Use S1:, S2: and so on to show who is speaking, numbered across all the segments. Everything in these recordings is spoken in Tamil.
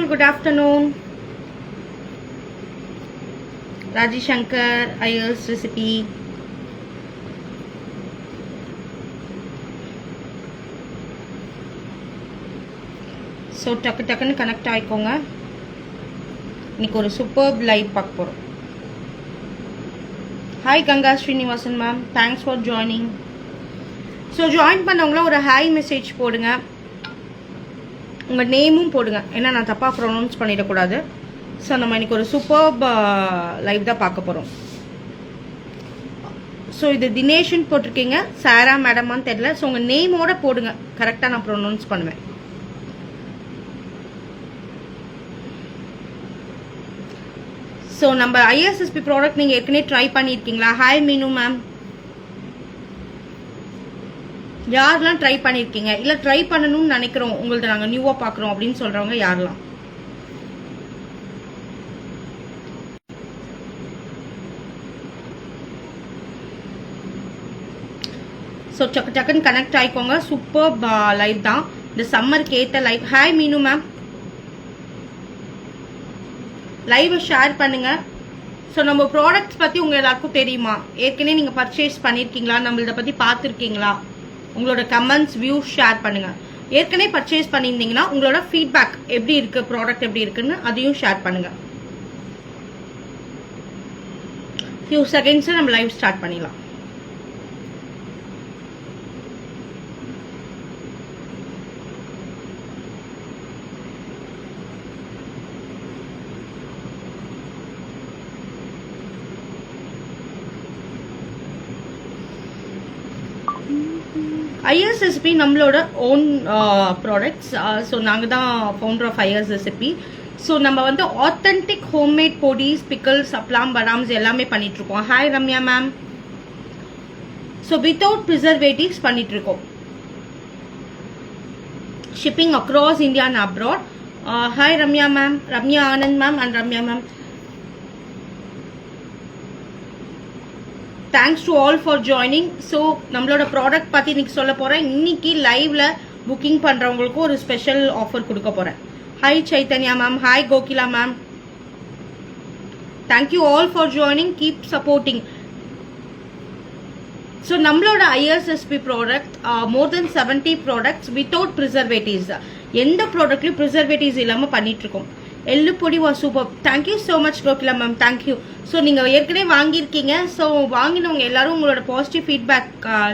S1: ma'am. Good afternoon. Raji Shankar, IELTS recipe. So டக்குன்னு கனெக்ட் ஆயிக்கோங்க. இன்னைக்கு ஒரு சூப்பர் லைவ் பார்க்க போறோம். Hi Ganga Srinivasan ma'am, thanks for joining. So join பண்ணவங்களும் ஒரு ஹாய் மெசேஜ் போடுங்க, உங்கள் நேமும் போடுங்க, ஏன்னா நான் தப்பாக ப்ரொனவுன்ஸ் பண்ணிடக்கூடாது. ஸோ நம்ம இன்னைக்கு ஒரு சூப்பர் லைவ் தான் பார்க்க போகிறோம். ஸோ இது தினேஷன் போட்டிருக்கீங்க, சாரா மேடமான்னு தெரியல. ஸோ உங்கள் நேமோட போடுங்க, கரெக்டாக நான் ப்ரொனவுன்ஸ் பண்ணுவேன். ஸோ நம்ம ISSP ப்ராடக்ட் நீங்கள் ஏற்கனவே ட்ரை பண்ணியிருக்கீங்களா? ஹாய் மீனு மேம். யாரெல்லாம் ட்ரை பண்ணியிருக்கீங்க, இல்லை ட்ரை பண்ணணும்னு நினைக்கிறோம், உங்கள்ட்ட நாங்கள் நியூவாக பார்க்குறோம் அப்படின்னு சொல்கிறவங்க யாரெல்லாம்? ஸோ டக்குன்னு கனெக்ட் ஆகிக்கோங்க. சூப்பர் லைவ் தான், இந்த சம்மருக்கு ஏற்ற லைவ். ஹாய் மீனு மேம், லைவை ஷேர் பண்ணுங்க. ஸோ நம்ம ப்ராடக்ட்ஸ் பற்றி உங்கள் எல்லாருக்கும் தெரியுமா? ஏற்கனவே நீங்கள் பர்ச்சேஸ் பண்ணியிருக்கீங்களா? நம்மளத பற்றி பார்த்துருக்கீங்களா? உங்களோட கமெண்ட்ஸ், வியூஸ் ஷேர் பண்ணுங்க. ஏற்கனவே பர்ச்சேஸ் பண்ணியிருந்தீங்கன்னா உங்களோட ஃபீட்பேக் எப்படி இருக்கு, ப்ராடக்ட் எப்படி இருக்குன்னு அதையும் ஷேர் பண்ணுங்க. ஃபியூ செகண்ட்ஸ் நம்ம லைவ் ஸ்டார்ட் பண்ணிடலாம். ISSP நம்மளோட ஓன் ப்ராடக்ட்ஸ். ஸோ நாங்கள் தான் ஃபவுண்டர் ஆஃப் ISSP. ஸோ நம்ம வந்து ஆத்தென்டிக் ஹோம்மேட் பொடிஸ், பிக்கல்ஸ், அப்லாம், படாம்ஸ் எல்லாமே பண்ணிட்டு இருக்கோம். Hi Ramya ma'am. So without preservatives பண்ணிட்டு இருக்கோம். Shipping across India and abroad. Hi Ramya ma'am, Ramya Anand ma'am and Ramya ma'am. Thanks to all for joining. So நம்மளோட ப்ராடக்ட் பற்றி இன்னைக்கு சொல்ல போகிறேன். இன்னைக்கு லைவ்ல புக்கிங் பண்ணுறவங்களுக்கும் ஒரு ஸ்பெஷல் ஆஃபர் கொடுக்க போகிறேன். Hi Chaitanya ma'am, hi Kokila ma'am, thank you all for joining, keep supporting. So நம்மளோட ISSP ப்ராடக்ட் மோர் தென் 70 ப்ராடக்ட்ஸ் வித்தவுட் ப்ரிசர்வேட்டிவ்ஸ். எந்த ப்ராடக்ட்லையும் ப்ரிசர்வேட்டிவ்ஸ் இல்லாமல் பண்ணிட்டு இருக்கோம். எள்ளு பொடி வா super. Thank you so much Kokila ma'am, thank you. So நீங்கள் ஏற்கனவே வாங்கியிருக்கீங்க. ஸோ வாங்கினவங்க எல்லாரும் உங்களோட பாசிட்டிவ் ஃபீட்பேக்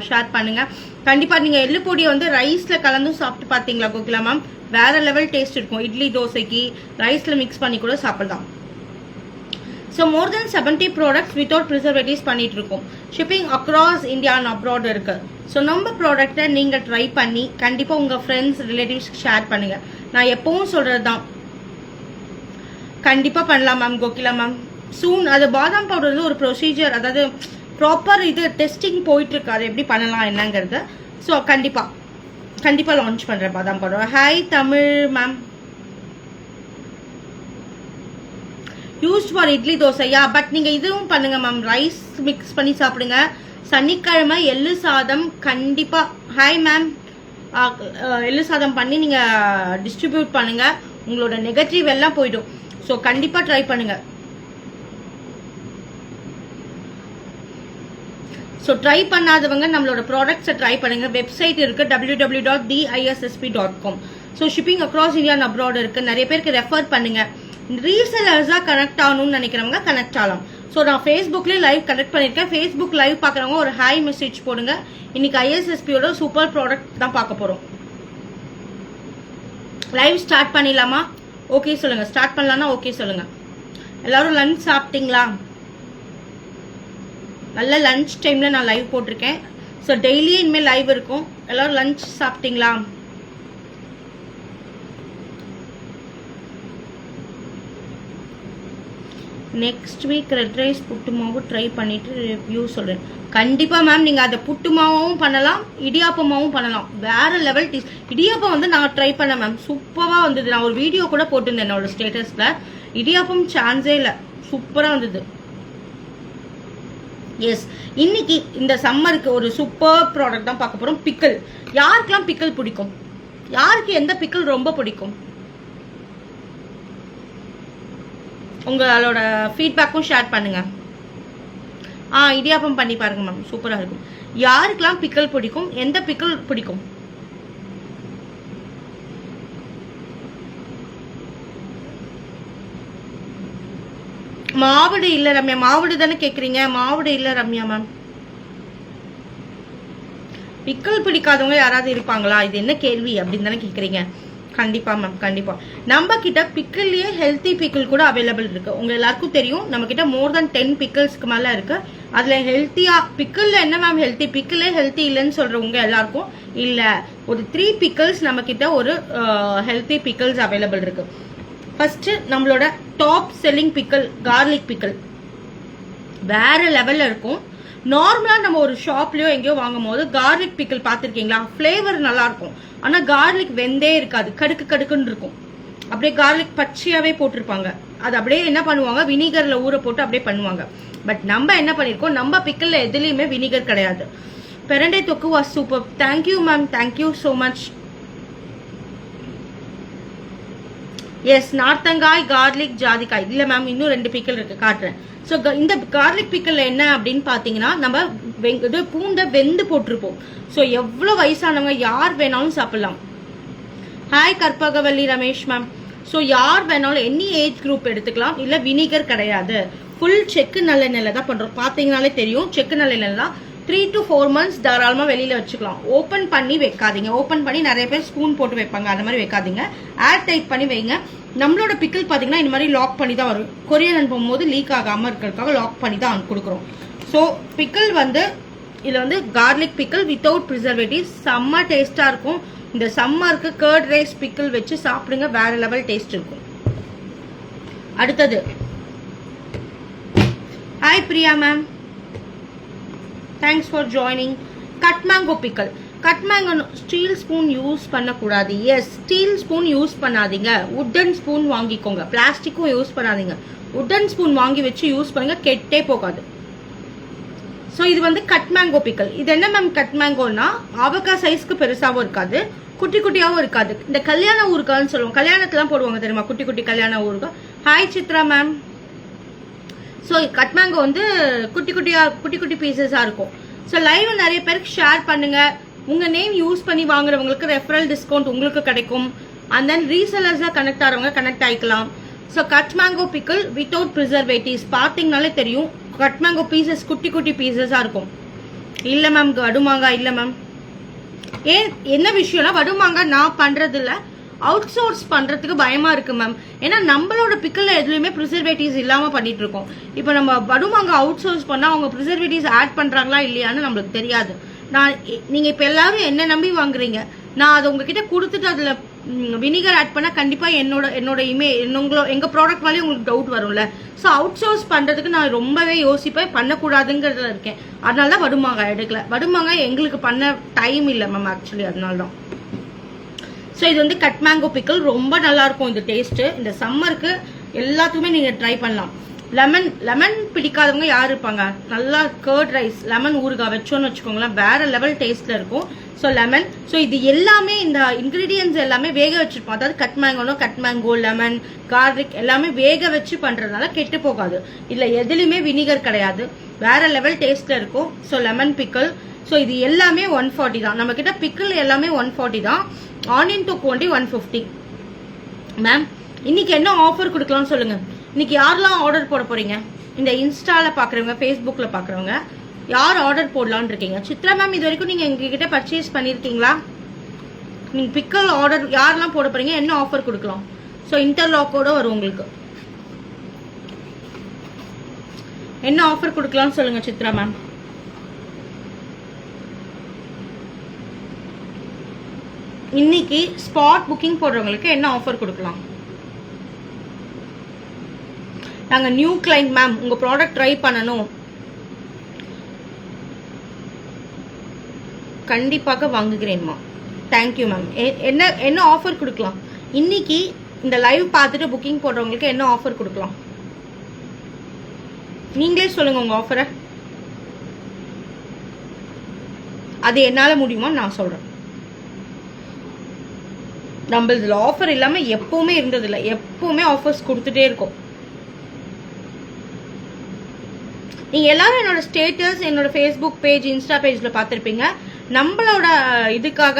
S1: ஷேர் பண்ணுங்க. கண்டிப்பாக நீங்கள் எள்ளு பொடியை வந்து ரைஸில் கலந்து சாப்பிட்டு பார்த்தீங்களா கோகிலா மேம்? வேற லெவல் டேஸ்ட் இருக்கும். இட்லி தோசைக்கு ரைஸில் மிக்ஸ் பண்ணி கூட சாப்பிடலாம். So more than 70 products without preservatives பண்ணிட்டு இருக்கோம். Shipping across India and abroad இருக்கு. ஸோ நம்ம ப்ராடக்டை நீங்கள் ட்ரை பண்ணி கண்டிப்பாக உங்கள் ஃப்ரெண்ட்ஸ், ரிலேட்டிவ்ஸ்க்கு ஷேர் பண்ணுங்க. நான் எப்பவும் சொல்றது தான், கண்டிப்பாக பண்ணலாம் மேம் கோகிலா மேம். சூன் அது பாதாம் பவுடர் ஒரு ப்ரொசீஜர், அதாவது ப்ராப்பர் இது டெஸ்டிங் போயிட்டு இருக்கு, அது எப்படி பண்ணலாம் என்னங்கிறது. ஸோ கண்டிப்பாக லான்ச் பண்ணுறேன் பாதாம் powder. Hi Tamil ma'am. Used for idli தோசையா? பட் நீங்கள் இதுவும் பண்ணுங்க மேம், ரைஸ் மிக்ஸ் பண்ணி சாப்பிடுங்க. சனிக்கிழமை எள்ளு சாதம் கண்டிப்பாக. ஹாய் மேம், எள்ளு சாதம் பண்ணி நீங்கள் டிஸ்ட்ரிபியூட் பண்ணுங்க, உங்களோட நெகட்டிவ் எல்லாம் போயிடும். ஸோ கண்டிப்பாக ட்ரை பண்ணுங்க. ஸோ ட்ரை பண்ணாதவங்க நம்மளோட ப்ராடக்ட்ஸை ட்ரை பண்ணுங்க. வெப்சைட் இருக்கு www.thissp.com. So shipping across India and abroad இருக்கு. நிறைய பேருக்கு ரெஃபர் பண்ணுங்க. ரீசெலர்ஸாக கனெக்ட் ஆகணும்னு நினைக்கிறவங்க கனெக்ட் ஆகலாம். ஸோ நான் ஃபேஸ்புக்லேயே லைவ் கனெக்ட் பண்ணியிருக்கேன். ஃபேஸ்புக் லைவ் பார்க்குறவங்க ஒரு ஹாய் மெசேஜ் போடுங்க. இன்னைக்கு ISSPயோட சூப்பர் ப்ராடக்ட் தான் பார்க்க போகிறோம். லைவ் ஸ்டார்ட் பண்ணிடலாமா? ஓகே சொல்லுங்க. ஸ்டார்ட் பண்ணலாம்னா ஓகே சொல்லுங்க. எல்லாரும் லஞ்ச் சாப்பிட்டீங்களா? நல்ல லஞ்ச் டைம்ல நான் லைவ் போட்டிருக்கேன். ஸோ டெய்லியே இனிமேல் லைவ் இருக்கும். எல்லாரும் லஞ்ச் சாப்பிட்டீங்களா? நெக்ஸ்ட் வீக் ரெட் ரைஸ் புட்டு மாவு ட்ரை பண்ணிட்டு ரிவ்யூ சொல்றேன். கண்டிப்பா மேம், நீங்க அதை புட்டு மாவும் பண்ணலாம், இடியாப்பமாவும் பண்ணலாம். வேற லெவல் டேஸ்ட். இடியாப்பம் வந்து நான் ட்ரை பண்ணேன் மேம், சூப்பரா வந்தது. நான் ஒரு வீடியோ கூட போட்டிருந்தேன் என்னோட ஸ்டேட்டஸ்ல. இடியாப்பம் சான்ஸே இல்லை, சூப்பரா வந்தது. எஸ், இன்னைக்கு இந்த சம்மருக்கு ஒரு சூப்பர் ப்ராடக்ட் தான் பார்க்க போறோம். பிக்கல். யாருக்கெல்லாம் பிக்கல் பிடிக்கும்? யாருக்கு எந்த பிக்கல் ரொம்ப பிடிக்கும்? உங்களோட ஃபீட்பேக்கும் ஷேர் பண்ணுங்க. இடியாப்பம் பண்ணி பாருங்க மேம், சூப்பரா இருக்கும். யாருக்கெல்லாம் பிக்கல் பிடிக்கும், எந்த பிக்கல் பிடிக்கும்? மாவுடு இல்ல ரம்யா, மாவுடு தானே கேக்குறீங்க? மாவுடு இல்ல ரம்யா மேம். பிக்கல் பிடிக்காதவங்க யாராவது இருப்பாங்களா? இது என்ன கேள்வி அப்படின்னு தானே கேக்குறீங்க? கண்டிப்பா மேம், கண்டிப்பா. நம்ம கிட்ட பிக்கிள்லயே ஹெல்த்தி பிக்கிள் கூட அவைலபிள் இருக்கு. உங்க எல்லாருக்கும் தெரியும், நம்ம கிட்ட மோர் தென் 10 பிக்கிள்ஸ்க்கு மேல இருக்கு. அதுல ஹெல்த்தியா பிக்கிள்ல என்ன மேம் ஹெல்த்தி, பிக்கிளே ஹெல்த்தி இல்லைன்னு சொல்றவங்க எல்லாருக்கும் இல்ல, ஒரு 3 பிக்கிள்ஸ் நம்ம கிட்ட ஒரு ஹெல்த்தி பிக்கிள்ஸ் அவைலபிள் இருக்கு. ஃபர்ஸ்ட் நம்மளோட top selling pickle garlic pickle வேற லெவல்ல இருக்கும். நார்மலா நம்ம ஒரு ஷாப்லயோ எங்கேயோ வாங்கும் போது கார்லிக் பிக்கிள் பாத்திருக்கீங்களா? பிளேவர் நல்லா இருக்கும், ஆனா கார்லிக் வெந்தே இருக்காது, கடுக்கு கடுக்குன்னு இருக்கும். அப்படியே கார்லிக் பச்சையாவே போட்டிருப்பாங்க. அது அப்படியே என்ன பண்ணுவாங்க, வினிகர்ல ஊற போட்டு அப்படியே பண்ணுவாங்க. பட் நம்ம என்ன பண்ணிருக்கோம், நம்ம பிக்கிள்ல எதுலயுமே வினிகர் கிடையாது. பெரண்டை தொக்கு was super. Thank you ma'am, thank you so much. Yes, நார்த்தங்காய், கார்லிக், ஜாதிக்காய். இல்ல மேம், இன்னும் 2 பிக்கல் இருக்கு, காட்டுறேன். ஸோ இந்த கார்லிக் பிக்கல் என்ன அப்படின்னு பாத்தீங்கன்னா, நம்ம பூண்டை வெந்து போட்டிருப்போம். ஸோ எவ்வளவு வயசானவங்க யார் வேணாலும் சாப்பிடலாம். Hi Karpagavalli Ramesh ma'am. So யார் வேணாலும் எனி ஏஜ் குரூப் எடுத்துக்கலாம். இல்ல வினிகர் கிடையாது, ஃபுல் செக்கு நல்லெண்ணெயில தான் பண்றோம். பாத்தீங்கன்னாலே தெரியும், செக்கு நல்லெண்ணெய் தான். 3 to 4 months தாராளமா வெளியில வச்சுக்கலாம். ஓபன் பண்ணி வைக்காதீங்க. ஓபன் பண்ணி நிறைய பேர் ஸ்பூன் போட்டு வைப்பாங்க, அந்த மாதிரி வைக்காதீங்க. ஏர் டைட் பண்ணி வைங்க. நம்மளோட பிக்கிள் பாத்தீங்கன்னா இந்த மாதிரி லாக் பண்ணி தான் வரும். கொரியர் அனுப்பும் போது லீக் ஆகாம இருக்கிறதுக்காக லாக் பண்ணி தான் கொடுக்குறோம். ஸோ பிக்கிள் வந்து இதுல வந்து கார்லிக் பிக்கிள் வித்தவுட் ப்ரிசர்வேட்டிவ், செம்ம டேஸ்டா இருக்கும். இந்த சம்மருக்கு கர்ட் ரைஸ் பிக்கிள் வச்சு சாப்பிடுங்க, வேற லெவல் டேஸ்ட் இருக்கும். அடுத்தது hi Priya ma'am, thanks for joining. Cut mango pickle. Cut mango steel spoon use பண்ணக்கூடாது. எஸ், ஸ்டீல் ஸ்பூன் யூஸ் பண்ணாதீங்க, உட்டன் ஸ்பூன் வாங்கிக்கோங்க. பிளாஸ்டிக்கும் யூஸ் பண்ணாதீங்க, உட்டன் ஸ்பூன் வாங்கி வச்சு யூஸ் பண்ணுங்க, கெட்டே போகாது. ஸோ இது வந்து கட் மேங்கோ பிக்கல். இது என்ன மேம் கட் மேங்கோனா, ஆவக்காய் சைஸ்க்கு பெருசாவும் இருக்காது, குட்டி குட்டியாவும் இருக்காது. இந்த கல்யாண ஊறுகான்னு சொல்லுவோம், கல்யாணத்துல போடுவாங்க தெரியுமா, குட்டி குட்டி கல்யாண ஊறுகாய். Hi Chitra ma'am. So cut mango வந்து குட்டி குட்டி பீசஸா இருக்கும். ஸோ லைவ் நிறைய பேருக்கு ஷேர் பண்ணுங்க. உங்க நேம் யூஸ் பண்ணி வாங்குறவங்களுக்கு ரெஃபரல் டிஸ்கவுண்ட் உங்களுக்கு கிடைக்கும். அண்ட் தென் ரீசெல்லர்ஸா கனெக்ட் ஆகிறவங்க கனெக்ட் ஆயிக்கலாம். So cut mango pickle without preservatives. பார்த்தீங்கனாலே தெரியும், கட் மேங்கோ பீசஸ் குட்டி குட்டி பீசஸா இருக்கும். இல்ல மேம் வடுமாங்காய் இல்ல மேம். ஏன் என்ன விஷயம்னா, வடுமாங்காய் நான் பண்றது இல்ல, அவுட் சோர்ஸ் பண்றதுக்கு பயமா இருக்கு மேம். ஏன்னா நம்மளோட பிக்கல்ல எதுலயுமே ப்ரிசர்வேட்டிவ்ஸ் இல்லாம பண்ணிட்டு இருக்கோம். இப்போ நம்ம வடுமாங்க அவுட் சோர்ஸ் பண்ணா அவங்க ப்ரிசர்வேட்டிவ்ஸ் ஆட் பண்றாங்களா இல்லையான்னு நம்மளுக்கு தெரியாது. நீங்க இப்ப எல்லாரும் என்ன நம்பி வாங்குறீங்க, நான் அதை உங்ககிட்ட கொடுத்துட்டு அதுல வினிகர் ஆட் பண்ணா கண்டிப்பா என்னோட எங்க ப்ராடக்ட் மேலே உங்களுக்கு டவுட் வரும்ல. ஸோ அவுட் சோர்ஸ் பண்றதுக்கு நான் ரொம்பவே யோசிப்பேன், பண்ணக்கூடாதுங்கிறதுல இருக்கேன். அதனாலதான் வடுமாங்காய் எடுக்கல. வடுமாங்காய் எங்களுக்கு பண்ண டைம் இல்லை மேம் ஆக்சுவலி, அதனாலதான். ஸோ இது வந்து கட் மேங்கோ பிக்கிள் ரொம்ப நல்லா இருக்கும். இந்த டேஸ்ட் இந்த சம்மருக்கு எல்லாத்துக்குமே நீங்க ட்ரை பண்ணலாம். லெமன் பிடிக்காதவங்க யார் இருப்பாங்க? நல்லா கர்ட் ரைஸ் லெமன் ஊறுகாய் வச்சோன்னு வச்சுக்கோங்களேன், வேற லெவல் டேஸ்ட்ல இருக்கும். So lemon. ஸோ இது எல்லாமே இந்த இன்கிரீடியன்ஸ் எல்லாமே வேக வச்சிருப்போம். அதாவது கட் மேங்கோ, லெமன், கார்லிக் எல்லாமே வேக வச்சு பண்றதுனால கெட்டு போகாது. இல்ல எதுலயுமே வினிகர் கிடையாது, வேற லெவல் டேஸ்ட்ல இருக்கும். So lemon pickle. ஸோ இது எல்லாமே 140 தான். நம்ம கிட்ட பிக்கிள் எல்லாமே 140 தான். ஆனியன் தொக்கு ஒண்டி 150. மேம் இன்னைக்கு என்ன ஆஃபர் கொடுக்கலாம்னு சொல்லுங்க. இன்னைக்கு யாரெல்லாம் ஆர்டர் போட போறீங்க? இந்த இன்ஸ்டால பாக்குறவங்க, ஃபேஸ்புக்ல பாக்குறவங்க யார் ஆர்டர் போடலான்னு இருக்கீங்க? சித்ரா மேம், இது வரைக்கும் நீங்க எங்ககிட்ட பர்ச்சேஸ் பண்ணிருக்கீங்களா? நீங்க பிக்கல் ஆர்டர் யாரெல்லாம் போட போறீங்க, என்ன ஆஃபர் கொடுக்கலாம்? ஸோ இன்டர்லாக்கோட வரும் உங்களுக்கு. என்ன ஆஃபர் கொடுக்கலாம்னு சொல்லுங்க சித்ரா மேம். இன்னைக்கு ஸ்பாட் புக்கிங் போடுறவங்களுக்கு என்ன ஆஃபர் கொடுக்கலாம்? நாங்க நியூ கிளைண்ட் மேம், உங்க ப்ராடக்ட் ட்ரை பண்ணணும், கண்டிப்பாக வாங்குகிறேன்மா. Thank you ma'am. என்ன ஆஃபர் கொடுக்கலாம் இன்னைக்கு? இந்த லைவ் பார்த்துட்டு புக்கிங் போடுறவங்களுக்கு என்ன ஆஃபர் கொடுக்கலாம்? நீங்களே சொல்லுங்க உங்க ஆஃபரை. அது என்னால முடியுமா நான் சொல்றேன். நம்ம இதுல ஆஃபர் இல்லாம எப்பவுமே இருந்தது இல்லை, எப்பவுமே ஆஃபர்ஸ் கொடுத்துட்டே இருக்கோம். நீங்கள் எல்லாரும் என்னோட ஸ்டேட்டஸ் என்னோட ஃபேஸ்புக் பேஜ் இன்ஸ்டா பேஜில் பார்த்துருப்பீங்க. நம்மளோட இதுக்காக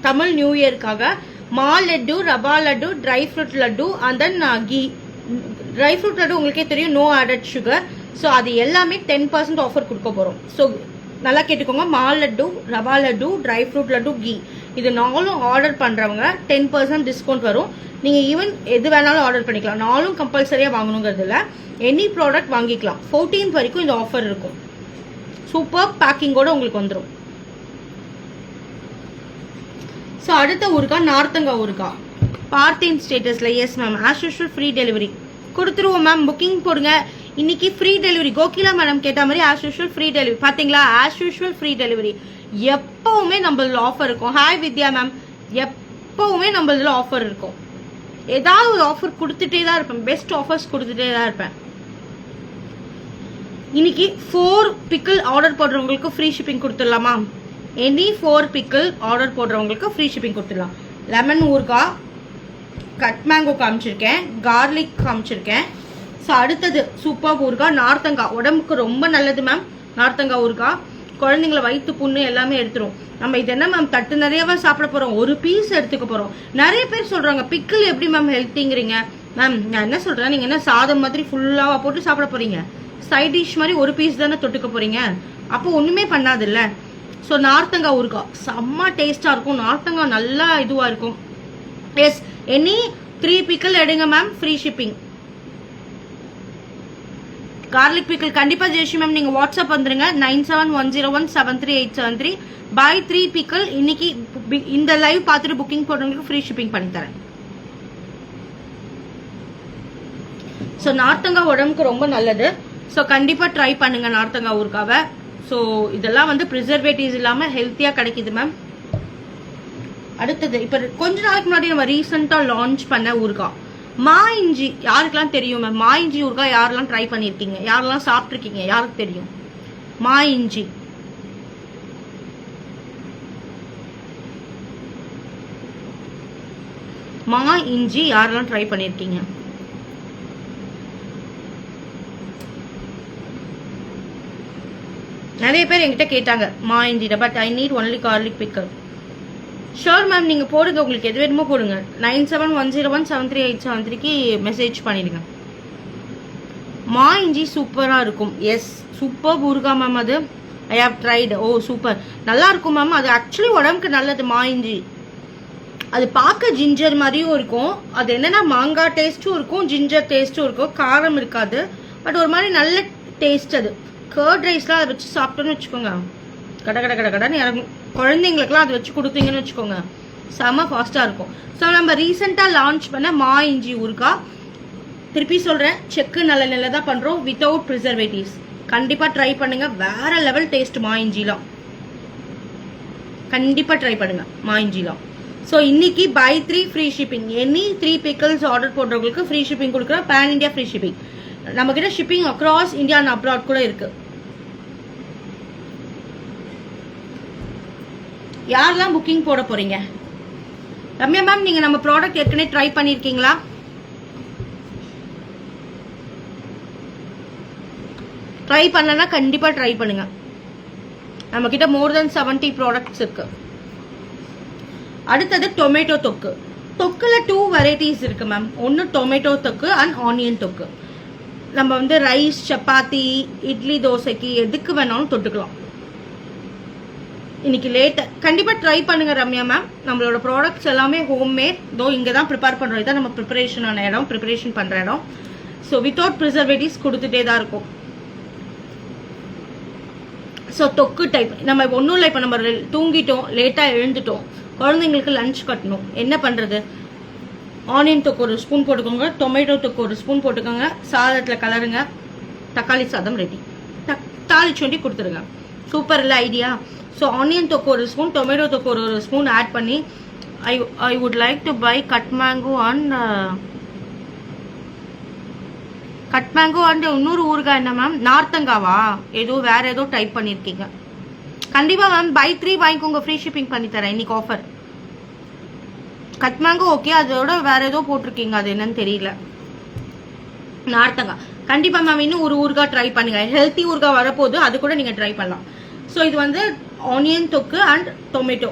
S1: தமிழ் நியூ இயர்க்காக மா laddu, rava laddu, dry fruit laddu and then ghee. Dry fruit laddu உங்களுக்கே தெரியும், நோ ஆடட் சுகர். ஸோ அது எல்லாமே 10% ஆஃபர் கொடுக்க போகிறோம். ஸோ நல்லா கேட்டுக்கோங்க, மா லட்டு, ரவா லட்டு, ட்ரை ஃப்ரூட் லட்டு, கீ இது 4 ஆர்டர் பண்ணுறவங்க 10% டிஸ்கவுண்ட் வரும். நீங்கள் ஈவன் எது வேணாலும் ஆர்டர் பண்ணிக்கலாம். 4 கம்பல்சரியாக வாங்கணுங்கிறது இல்லை, எனி ப்ராடக்ட் வாங்கிக்கலாம். 14th வரைக்கும் இந்த ஆஃபர் இருக்கும். சூப்பர் பேக்கிங்கோட உங்களுக்கு வந்துடும். ஸோ அடுத்த ஊருக்கா நார்த்தங்காய் ஊருக்கா பார்த்தேன் ஸ்டேட்டஸில். Yes ma'am, as usual free delivery கொடுத்துருவோம் மேம். புக்கிங் போடுங்க. இன்னைக்கு ஃப்ரீ டெலிவரி. கோகிலா மேடம் கேட்ட மாதிரி ஆஸ் யூஷுவல் ஃப்ரீ டெலிவரி. பார்த்தீங்களா, ஆஸ் யூஷுவல் ஃப்ரீ டெலிவரி. எப்பவுமே நம்மள ஆஃபர் இருக்கும். ஹாய் வித்யா மேம், எப்பவுமே நம்மள ஆஃபர் இருக்கும். ஏதாவது ஒரு ஆஃபர் கொடுத்துட்டே தான் இருப்பேன். பெஸ்ட் ஆஃபர்ஸ் கொடுத்துட்டே தான் இருப்பேன். இன்னைக்கு 4 பிக்கிள் ஆர்டர் போடுறவங்களுக்கு ஃப்ரீ ஷிப்பிங் கொடுத்துடலாமா? எனி 4 பிக்கிள் ஆர்டர் போடுறவங்களுக்கு ஃப்ரீ ஷிப்பிங் கொடுத்துடலாம். லெமன் ஊறுகாய், கட் மேங்கோ காமிச்சிருக்கேன், கார்லிக் காமிச்சிருக்கேன். ஸோ அடுத்தது சூப்பர் ஊறுகாய் நார்த்தங்காய். உடம்புக்கு ரொம்ப நல்லது மேம் நார்த்தங்காய் ஊறுகாய். குழந்தைங்கள வயிற்று புண்ணு எல்லாமே எடுத்துரும். நம்ம இது என்ன மேம் தட்டு நிறையவா சாப்பிட போகிறோம், ஒரு பீஸ் எடுத்துக்க போகிறோம். நிறைய பேர் சொல்கிறாங்க பிக்கிள் எப்படி மேம் ஹெல்த்திங்கிறீங்க. மேம் நான் என்ன சொல்கிறேன், நீங்கள் என்ன சாதம் மாதிரி ஃபுல்லாக போட்டு சாப்பிட போகிறீங்க, சைட் டிஷ் மாதிரி ஒரு பீஸ் தானே தொட்டுக்க போகிறீங்க, அப்போ ஒன்றுமே பண்ணாது இல்லை. ஸோ நார்த்தங்காய் ஊறுகாய் செம்ம டேஸ்ட்டாக இருக்கும். நார்த்தங்காய் நல்லா இதுவாக இருக்கும். எஸ், எனி 3 பிக்கிள் எடுங்க ma'am, free shipping. Garlic pickle கண்டிப்பாக ஜெயஸ்ரீ மேம் நீங்கள் வாட்ஸ்அப் வந்துருங்க 9710173873. Buy 3 pickle. இன்னைக்கு இந்த லைவ் பார்த்துட்டு புக்கிங் போடுறவங்களுக்கு ஃப்ரீ ஷிப்பிங் பண்ணி தரேன். ஸோ நார்த்தங்காய் உடம்புக்கு ரொம்ப நல்லது. ஸோ கண்டிப்பாக ட்ரை பண்ணுங்க நார்த்தங்காய் ஊறுகாவை. ஸோ இதெல்லாம் வந்து ப்ரிசர்வேட்டிவ்ஸ் இல்லாமல் ஹெல்த்தியாக கிடைக்குது மேம். அடுத்தது இப்போ கொஞ்ச நாளைக்கு முன்னாடி நம்ம ரீசெண்டாக லான்ச் பண்ண ஊறுகாய் மா இஞ்சி. யாருக்கெல்லாம் தெரியும் மேம் மா இஞ்சி ஊறுகாய்? யாரெல்லாம் ட்ரை பண்ணியிருக்கீங்க, யாரெல்லாம் சாப்பிட்ருக்கீங்க, யாருக்கு தெரியும் மா இஞ்சி? மா இஞ்சி யாரெல்லாம் ட்ரை பண்ணியிருக்கீங்க? நிறைய பேர் என்கிட்ட கேட்டாங்க மா இஞ்சிட, but I need only garlic pickle. Sure ma'am, நீங்கள் போடுங்க, உங்களுக்கு எது வேணுமோ போடுங்க. 9710173873 மெசேஜ் பண்ணிடுங்க. மா இஞ்சி சூப்பராக இருக்கும். எஸ், சூப்பர் ஊறுகாய் மேம். அது I have tried. Oh super, நல்லா இருக்கும் மேம். அது ஆக்சுவலி உடம்புக்கு நல்லது மா இஞ்சி. அது பார்க்க ஜிஞ்சர் மாதிரியும் இருக்கும். அது என்னன்னா மாங்காய் டேஸ்ட்டும் இருக்கும், ஜிஞ்சர் டேஸ்ட்டும் இருக்கும். காரம் இருக்காது, பட் ஒரு மாதிரி நல்ல டேஸ்ட். அது கர்ட் ரைஸ்லாம் அதை வச்சு சாப்பிட்டோன்னு வச்சுக்கோங்க, கடைன்னு இறங்கும். குழந்தைங்களுக்குலாம் அதை வச்சு கொடுத்தீங்கன்னு வச்சுக்கோங்க, செம்ம ஃபாஸ்ட்டாக இருக்கும். ஸோ நம்ம ரீசெண்டாக லான்ச் பண்ண மா இஞ்சி ஊறுகாய், திருப்பி சொல்கிறேன், செக்கு நல்ல தான் பண்ணுறோம், வித்தவுட் ப்ரிசர்வேட்டிவ்ஸ். கண்டிப்பாக ட்ரை பண்ணுங்கள், வேற லெவல் டேஸ்ட் மா இஞ்சிலாம். கண்டிப்பாக ட்ரை பண்ணுங்கள் மா இஞ்சிலாம். ஸோ இன்னைக்கு buy 3 free shipping. Any 3 pickles order போடுறவங்களுக்கு ஃப்ரீ ஷிப்பிங் கொடுக்குறோம். Pan India free shipping. நம்ம கிட்ட shipping across India and abroad கூட இருக்கு. யாரெல்லாம் புக்கிங் போட போறீங்க? ரம்யா மேம், நீங்க நம்ம ப்ராடக்ட் ஏற்கனவே ட்ரை பண்ணிருக்கீங்களா? ட்ரை பண்ணலன்னா கண்டிப்பா ட்ரை பண்ணுங்க. நம்ம கிட்ட மோர் தென் 70 ப்ராடக்ட்ஸ் இருக்கு. அடுத்தது டொமேட்டோ தொக்கு. தொக்குல 2 வெரைட்டிஸ் இருக்கு மேம். ஒன்னு டொமேட்டோ தொக்கு அண்ட் ஆனியன் தொக்கு. நம்ம வந்து ரைஸ், சப்பாத்தி, இட்லி, தோசைக்கு எதுக்கு வேணாலும் தொட்டுக்கலாம். இன்னைக்கு லேட் கண்டிப்பா ட்ரை பண்ணுங்க ரம்யா மேம். நம்மளோட ப்ராடக்ட்ஸ் எல்லாமே ஹோம் மேட். தோ இங்க தான் ப்ரிப்பேர் பண்றோம். இதான் நம்ம ப்ரிப்பரேஷனான இடம், ப்ரிப்பரேஷன் பண்ற இடம். ஸோ வித்தவுட் ப்ரிசர்வேட்டிவ்ஸ் கொடுத்துட்டே தான் இருக்கும். ஸோ தொக்கு டைப் நம்ம ஒன்றும் இல்லை. இப்போ நம்ம தூங்கிட்டோம், லேட்டாக எழுந்துட்டோம், குழந்தைங்களுக்கு லஞ்ச் கட்டணும், என்ன பண்ணுறது? ஆனியன் தொக்கு ஒரு ஸ்பூன் போட்டுக்கோங்க, டொமேட்டோ தொக்கு ஒரு ஸ்பூன் போட்டுக்கோங்க, சாதத்தில் கலருங்க, தக்காளி சாதம் ரெடி. தாளிச்சு வண்டி கொடுத்துருங்க. சூப்பர் இல்லை ஐடியா? ஸோ ஆனியன் தொக்கு ஒரு ஸ்பூன், டொமேட்டோ தொக்கு ஒரு ஸ்பூன் ஆட் பண்ணி I would like to buy cut mango and இன்னொரு ஊறுகாய் என்ன மேம்? நார்த்தங்காவா? ஏதோ வேற ஏதோ டைப் பண்ணியிருக்கீங்க. கண்டிப்பாக மேம் பை 3 வாங்கிக்கோங்க, ஃப்ரீ ஷிப்பிங் பண்ணி தரேன். இன்னைக்கு ஆஃபர். கட் மேங்கோ ஓகே, அதோட வேற ஏதோ போட்டிருக்கீங்க, அது என்னன்னு தெரியல. நார்த்தங்காய் கண்டிப்பா மேம் இன்னும் ஒரு ஊறுகாய் ட்ரை பண்ணுங்க. ஹெல்த்தி ஊறுகாய் வரப்போது, அது கூட நீங்க ட்ரை பண்ணலாம். ஸோ இது வந்து ஆனியன் தொக்கு அண்ட் டொமேட்டோ.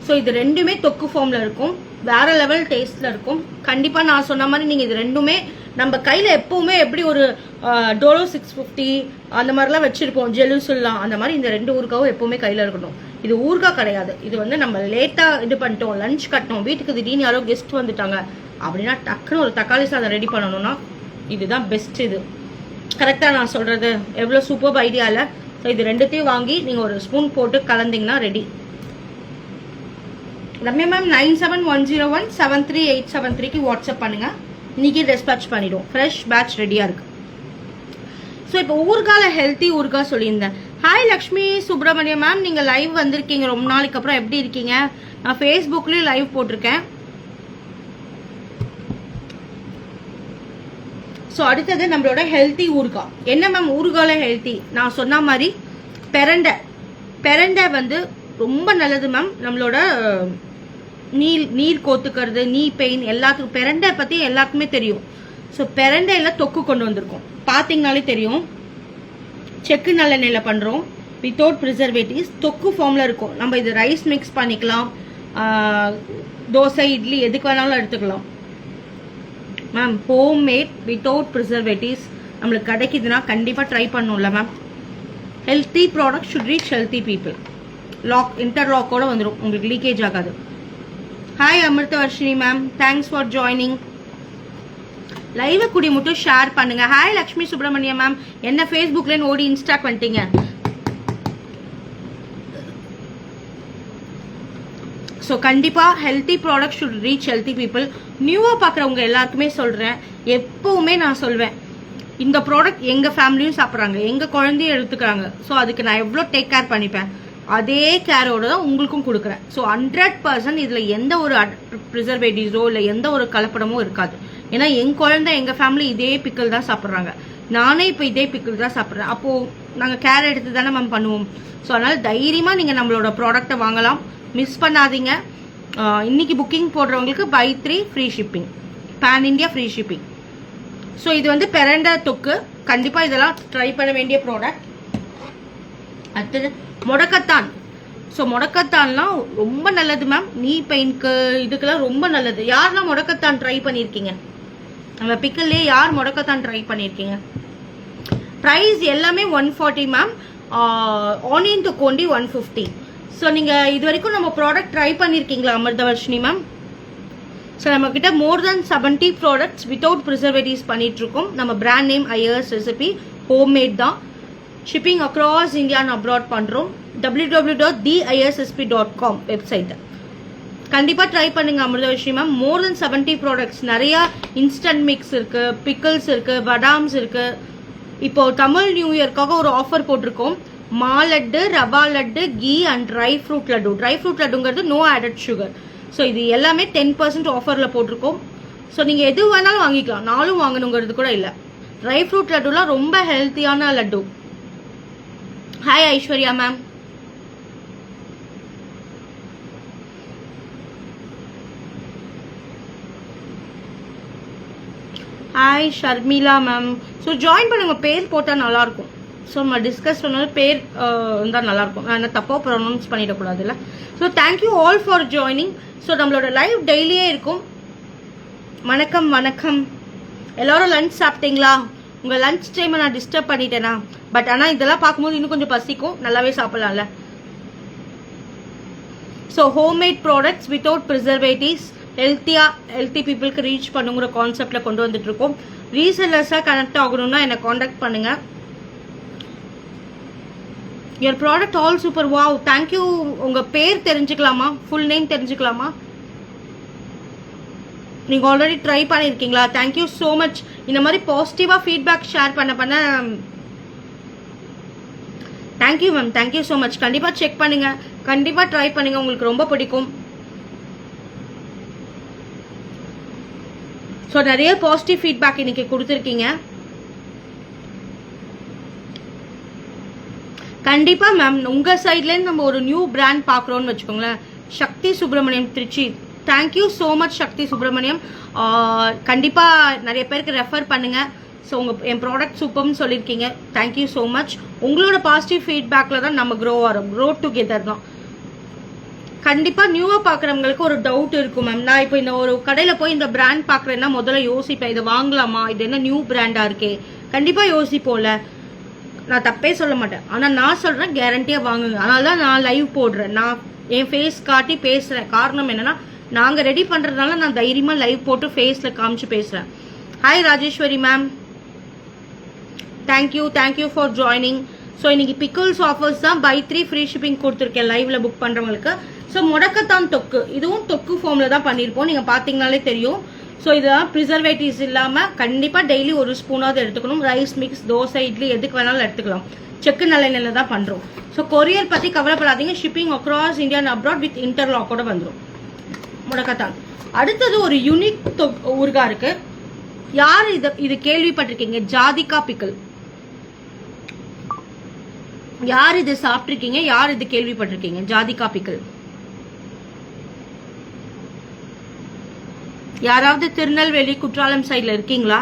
S1: ஸோ இது ரெண்டுமே தொக்கு ஃபார்ம்ல இருக்கும், வேற லெவல் டேஸ்ட்ல இருக்கும். கண்டிப்பா நான் சொன்ன மாதிரி நீங்க இது ரெண்டுமே நம்ம கையில எப்பவுமே எப்படி ஒரு டோலோ 650 அந்த மாதிரிலாம் வச்சிருப்போம், ஜெலுசுல்லாம், அந்த மாதிரி இந்த 2 ஊறுகாவும் எப்பவுமே கையில இருக்கணும். இது ஊறுகாய் கிடையாது, இது வந்து நம்ம லேட்டா இது பண்ணிட்டோம், லஞ்ச் கட்டணும், வீட்டுக்கு திடீர்னு யாரோ கெஸ்ட் வந்துட்டாங்க அப்படின்னா டக்குன்னு ஒரு தக்காளி சாதம் ரெடி பண்ணணும்னா இதுதான் பெஸ்ட். இது கரெக்டா நான் சொல்றது எவ்வளவு சூப்பர் ஐடியா இல்ல? ஸோ இது ரெண்டுத்தையும் வாங்கி நீங்க ஒரு ஸ்பூன் போட்டு கலந்தீங்கன்னா ரெடி. ரம்யா மேம் 9710173873 வாட்ஸ்அப் பண்ணுங்க, இன்னைக்கு டிஸ்பேட்ச் பண்ணிடுவோம். ஃப்ரெஷ் பேட்ச் ரெடியா இருக்கு. ஸோ இப்போ ஊறுகால ஹெல்த்தி ஊறுகாய் சொல்லியிருந்தேன். ஹாய் லக்ஷ்மி சுப்பிரமணியம் மேம், நீங்க லைவ் வந்திருக்கீங்க ரொம்ப நாளைக்கு அப்புறம், எப்படி இருக்கீங்க? நான் ஃபேஸ்புக்லயும் லைவ் போட்டிருக்கேன். ஸோ அடுத்தது நம்மளோட ஹெல்த்தி ஊறுகாய் என்ன மேம்? ஊறுகால ஹெல்த்தி நான் சொன்ன மாதிரி பெரண்டை வந்து ரொம்ப நல்லது மேம். நம்மளோட நீர் கோத்துக்கிறது, நீ பெயின் எல்லாத்துக்கும் பெரண்டை பத்தி எல்லாத்துக்குமே தெரியும். ஸோ பெரண்டையில தொக்கு கொண்டு வந்திருக்கோம், பாத்தீங்கன்னாலே தெரியும். செக்கு நல்லெண்ணெயில பண்றோம், வித்தவுட் ப்ரிசர்வேட்டிவ்ஸ், தொக்கு ஃபார்ம்ல இருக்கும். நம்ம இது ரைஸ் மிக்ஸ் பண்ணிக்கலாம், தோசை இட்லி எதுக்கு வேணாலும் எடுத்துக்கலாம் ma'am. Home made without preservatives நம்மளுக்கு கிடைக்குதுன்னா கண்டிப்பா ட்ரை பண்ணும்ல ma'am. Healthy product should reach healthy people. இன்டர்லாக்கோட வந்துடும், உங்களுக்கு லீக்கேஜ் ஆகாது. Hi Amirthavarshini ma'am, thanks for joining. Live கூடி மட்டும் ஷேர் பண்ணுங்க. ஹாய் லக்ஷ்மி சுப்பிரமணியம் மேம், என்ன ஃபேஸ்புக்ல ஓடி இன்ஸ்டாக் பண்ணிட்டீங்க? ஸோ கண்டிப்பா healthy product should reach healthy people. நியூவா பாக்குறவங்க எல்லாருக்குமே சொல்றேன், எப்பவுமே நான் சொல்வேன், இந்த ப்ராடக்ட் எங்க ஃபேமிலியும் சாப்பிட்றாங்க, எங்க குழந்தையும் எடுத்துக்கிறாங்க. ஸோ அதுக்கு நான் எவ்வளோ டேக் கேர் பண்ணிப்பேன், அதே கேரோட தான் உங்களுக்கும் கொடுக்குறேன். ஸோ 100% இதுல எந்த ஒரு ப்ரிசர்வேட்டிவ்ஸோ இல்லை எந்த ஒரு கலப்படமோ இருக்காது. ஏன்னா என் குழந்தை எங்க ஃபேமிலி இதே பிக்கல் தான் சாப்பிட்றாங்க, நானே இப்போ இதே பிக்கல் தான் சாப்பிட்றேன். அப்போ நாங்கள் கேர் எடுத்து தானே மேம் பண்ணுவோம். ஸோ அதனால தைரியமா நீங்க நம்மளோட ப்ராடக்டை வாங்கலாம், மிஸ் பண்ணாதீங்க. இன்னைக்கு புக்கிங் போடுறவங்களுக்கு buy 3 free shipping, pan India free shipping. So இது வந்து பெரண்டை தொக்கு, கண்டிப்பா இதெல்லாம் ட்ரை பண்ண வேண்டிய ப்ராடக்ட். அடுத்தது முடக்கத்தான். ஸோ முடக்கத்தான்லாம் ரொம்ப நல்லது மேம், நீ பெயின்க்கு இதுக்கெல்லாம் ரொம்ப நல்லது. யாரெல்லாம் முடக்கத்தான் ட்ரை பண்ணியிருக்கீங்க? நம்ம பிக்கல்லே யார் முடக்கத்தான் ட்ரை பண்ணியிருக்கீங்க? ப்ரைஸ் எல்லாமே 140 மேம், ஆனியன் தொக்கோண்டி 150. ஸோ நீங்க இது வரைக்கும் நம்ம ப்ராடக்ட் ட்ரை பண்ணியிருக்கீங்களா அமிர்தவர்ஷினி மேம்? ஸோ நம்ம கிட்ட more than 70 products without preservatives பண்ணிட்டு இருக்கோம். நம்ம brand name Iyers recipe, homemade தான். Shipping across India and abroad பண்றோம். www.theissp.com வெப்சைட் கண்டிப்பா ட்ரை பண்ணுங்க Amirthavarshini ma'am. More than 70 products, நிறைய இன்ஸ்டன்ட் மிக்ஸ் இருக்கு, பிக்கிள்ஸ் இருக்கு, வடாம்ஸ் இருக்கு. இப்போ தமிழ் நியூ இயர்க்காக ஒரு ஆஃபர் போட்டிருக்கோம், மா laddu, rava laddu, ghee and dry fruit laddu. Dry fruit லட்டுங்கிறது நோ ஆடட் சுகர். ஸோ இது எல்லாமே 10% ஆஃபர்ல போட்டிருக்கோம். ஸோ நீங்க எது வேணாலும் வாங்கிக்கலாம், நானும் வாங்கணுங்கிறது கூட இல்லை. ட்ரை ஃப்ரூட் லட்டுலாம் ரொம்ப ஹெல்த்தியான laddu. Hi Aishwarya ma'am. Hi Sharmila ma'am. So join பண்ணுங்க, பேர் போட்டால் நல்லா இருக்கும். ஸோ நம்ம டிஸ்கஸ் பண்ணது பேர் இருந்தால் நல்லா இருக்கும், நான் தப்பாக ப்ரொனவுன்ஸ் பண்ணிடக்கூடாதுல்ல. So thank you all for joining. So நம்மளோட லைவ் டெய்லியே இருக்கும். வணக்கம் வணக்கம். எல்லாரும் லஞ்ச் சாப்பிட்டீங்களா? உங்கள் லஞ்ச் டைமை நான் டிஸ்டர்ப் பண்ணிட்டேனா? பட் ஆனால் இதெல்லாம் பார்க்கும்போது இன்னும் கொஞ்சம் பசிக்கும், நல்லாவே சாப்பிடலாம்ல. So homemade products without preservatives healthy பீப்புளுக்கு ரீச் பண்ணுங்கிற கான்செப்ட்ல கொண்டு வந்துட்டு இருக்கோம். ரீசெல்லர்ஸா கனெக்ட் ஆகணும்னா என்னை காண்டாக்ட் பண்ணுங்க. Your product all super. Wow, thank you. உங்க பேர் தெரிஞ்சுக்கலாமா? ஃபுல் நேம் தெரிஞ்சுக்கலாமா? நீங்க ஆல்ரெடி ட்ரை பண்ணிருக்கீங்களா? Thank you so much. இந்த மாதிரி பாசிட்டிவா ஃபீட்பேக் ஷேர் பண்ண thank you ma'am, thank you so much. கண்டிப்பா செக் பண்ணுங்க, கண்டிப்பா ட்ரை பண்ணுங்க, உங்களுக்கு ரொம்ப பிடிக்கும். ஸோ நிறைய பாசிட்டிவ் ஃபீட்பேக் இன்னைக்கு கொடுத்துருக்கீங்க. கண்டிப்பா மேம் உங்க சைட்லேருந்து நம்ம ஒரு நியூ பிராண்ட் பார்க்குறோம்னு வச்சுக்கோங்களேன். Sakthi Subramaniam Trichy. Thank you so much Sakthi Subramaniam. கண்டிப்பா நிறைய பேருக்கு ரெஃபர் பண்ணுங்க. ஸோ என் ப்ராடக்ட் சூப்பர்னு சொல்லியிருக்கீங்க. Thank you so much. உங்களோட பாசிட்டிவ் ஃபீட்பேக்கில் தான் நம்ம க்ரோ ஆகிறோம். க்ரோ டுகெதர் தான். கண்டிப்பாக நியூவாக பார்க்குறவங்களுக்கு ஒரு டவுட் இருக்கும் மேம். நான் இப்போ இந்த ஒரு கடையில் போய் இந்த பிராண்ட் பார்க்குறேன்னா முதல்ல யோசிப்பேன், இதை வாங்கலாமா, இது என்ன நியூ பிராண்டாக இருக்கே. கண்டிப்பாக யோசிப்போம்ல, நான் தப்பே சொல்ல மாட்டேன். ஆனால் நான் சொல்கிறேன் கேரண்டியாக வாங்குங்க. அதனால தான் நான் லைவ் போடுறேன். நான் என் ஃபேஸ் காட்டி பேசுகிறேன். காரணம் என்னென்னா, நாங்கள் ரெடி பண்ணுறதுனால நான் தைரியமாக லைவ் போட்டு ஃபேஸில் காமிச்சு பேசுகிறேன். Hi Rajeswari ma'am, thank you for joining. So இன்னைக்கு பிக்கிள்ஸ் ஆஃபர்ஸ் தான். பை 3 ஃப்ரீ ஷிப்பிங் கொடுத்துருக்கேன் லைவ்ல புக் பண்ணுறவங்களுக்கு. ஸோ முடக்கத்தான் தொக்கு, இதுவும் தொக்கு ஃபார்மில் தான் பண்ணியிருப்போம். நீங்கள் பார்த்தீங்கனாலே தெரியும். ஸோ இதெல்லாம் ப்ரிசர்வேட்டிவ்ஸ் இல்லாமல் கண்டிப்பாக டெய்லி ஒரு ஸ்பூனாவது எடுத்துக்கணும். ரைஸ் மிக்ஸ், தோசை, இட்லி எதுக்கு வேணாலும் எடுத்துக்கலாம். செக்கு நல்லெண்ணெயில் தான் பண்ணுறோம். ஸோ கொரியர் பற்றி கவலைப்படாதீங்க. Shipping across India and abroad with இன்டர்லாக்கோட வந்துடும் முடக்கத்தான். அடுத்தது ஒரு யூனிக் ஊறுகாய் இருக்கு. யார் இது கேள்விப்பட்டிருக்கீங்க? ஜாதிகா பிக்கல். யார் இது சாப்பிட்டிருக்கீங்க? யார் இது கேள்விப்பட்டிருக்கீங்க? ஜாதிகா பிக்கல். யாராவது திருநெல்வேலி குற்றாலம் சைட்ல இருக்கீங்களா?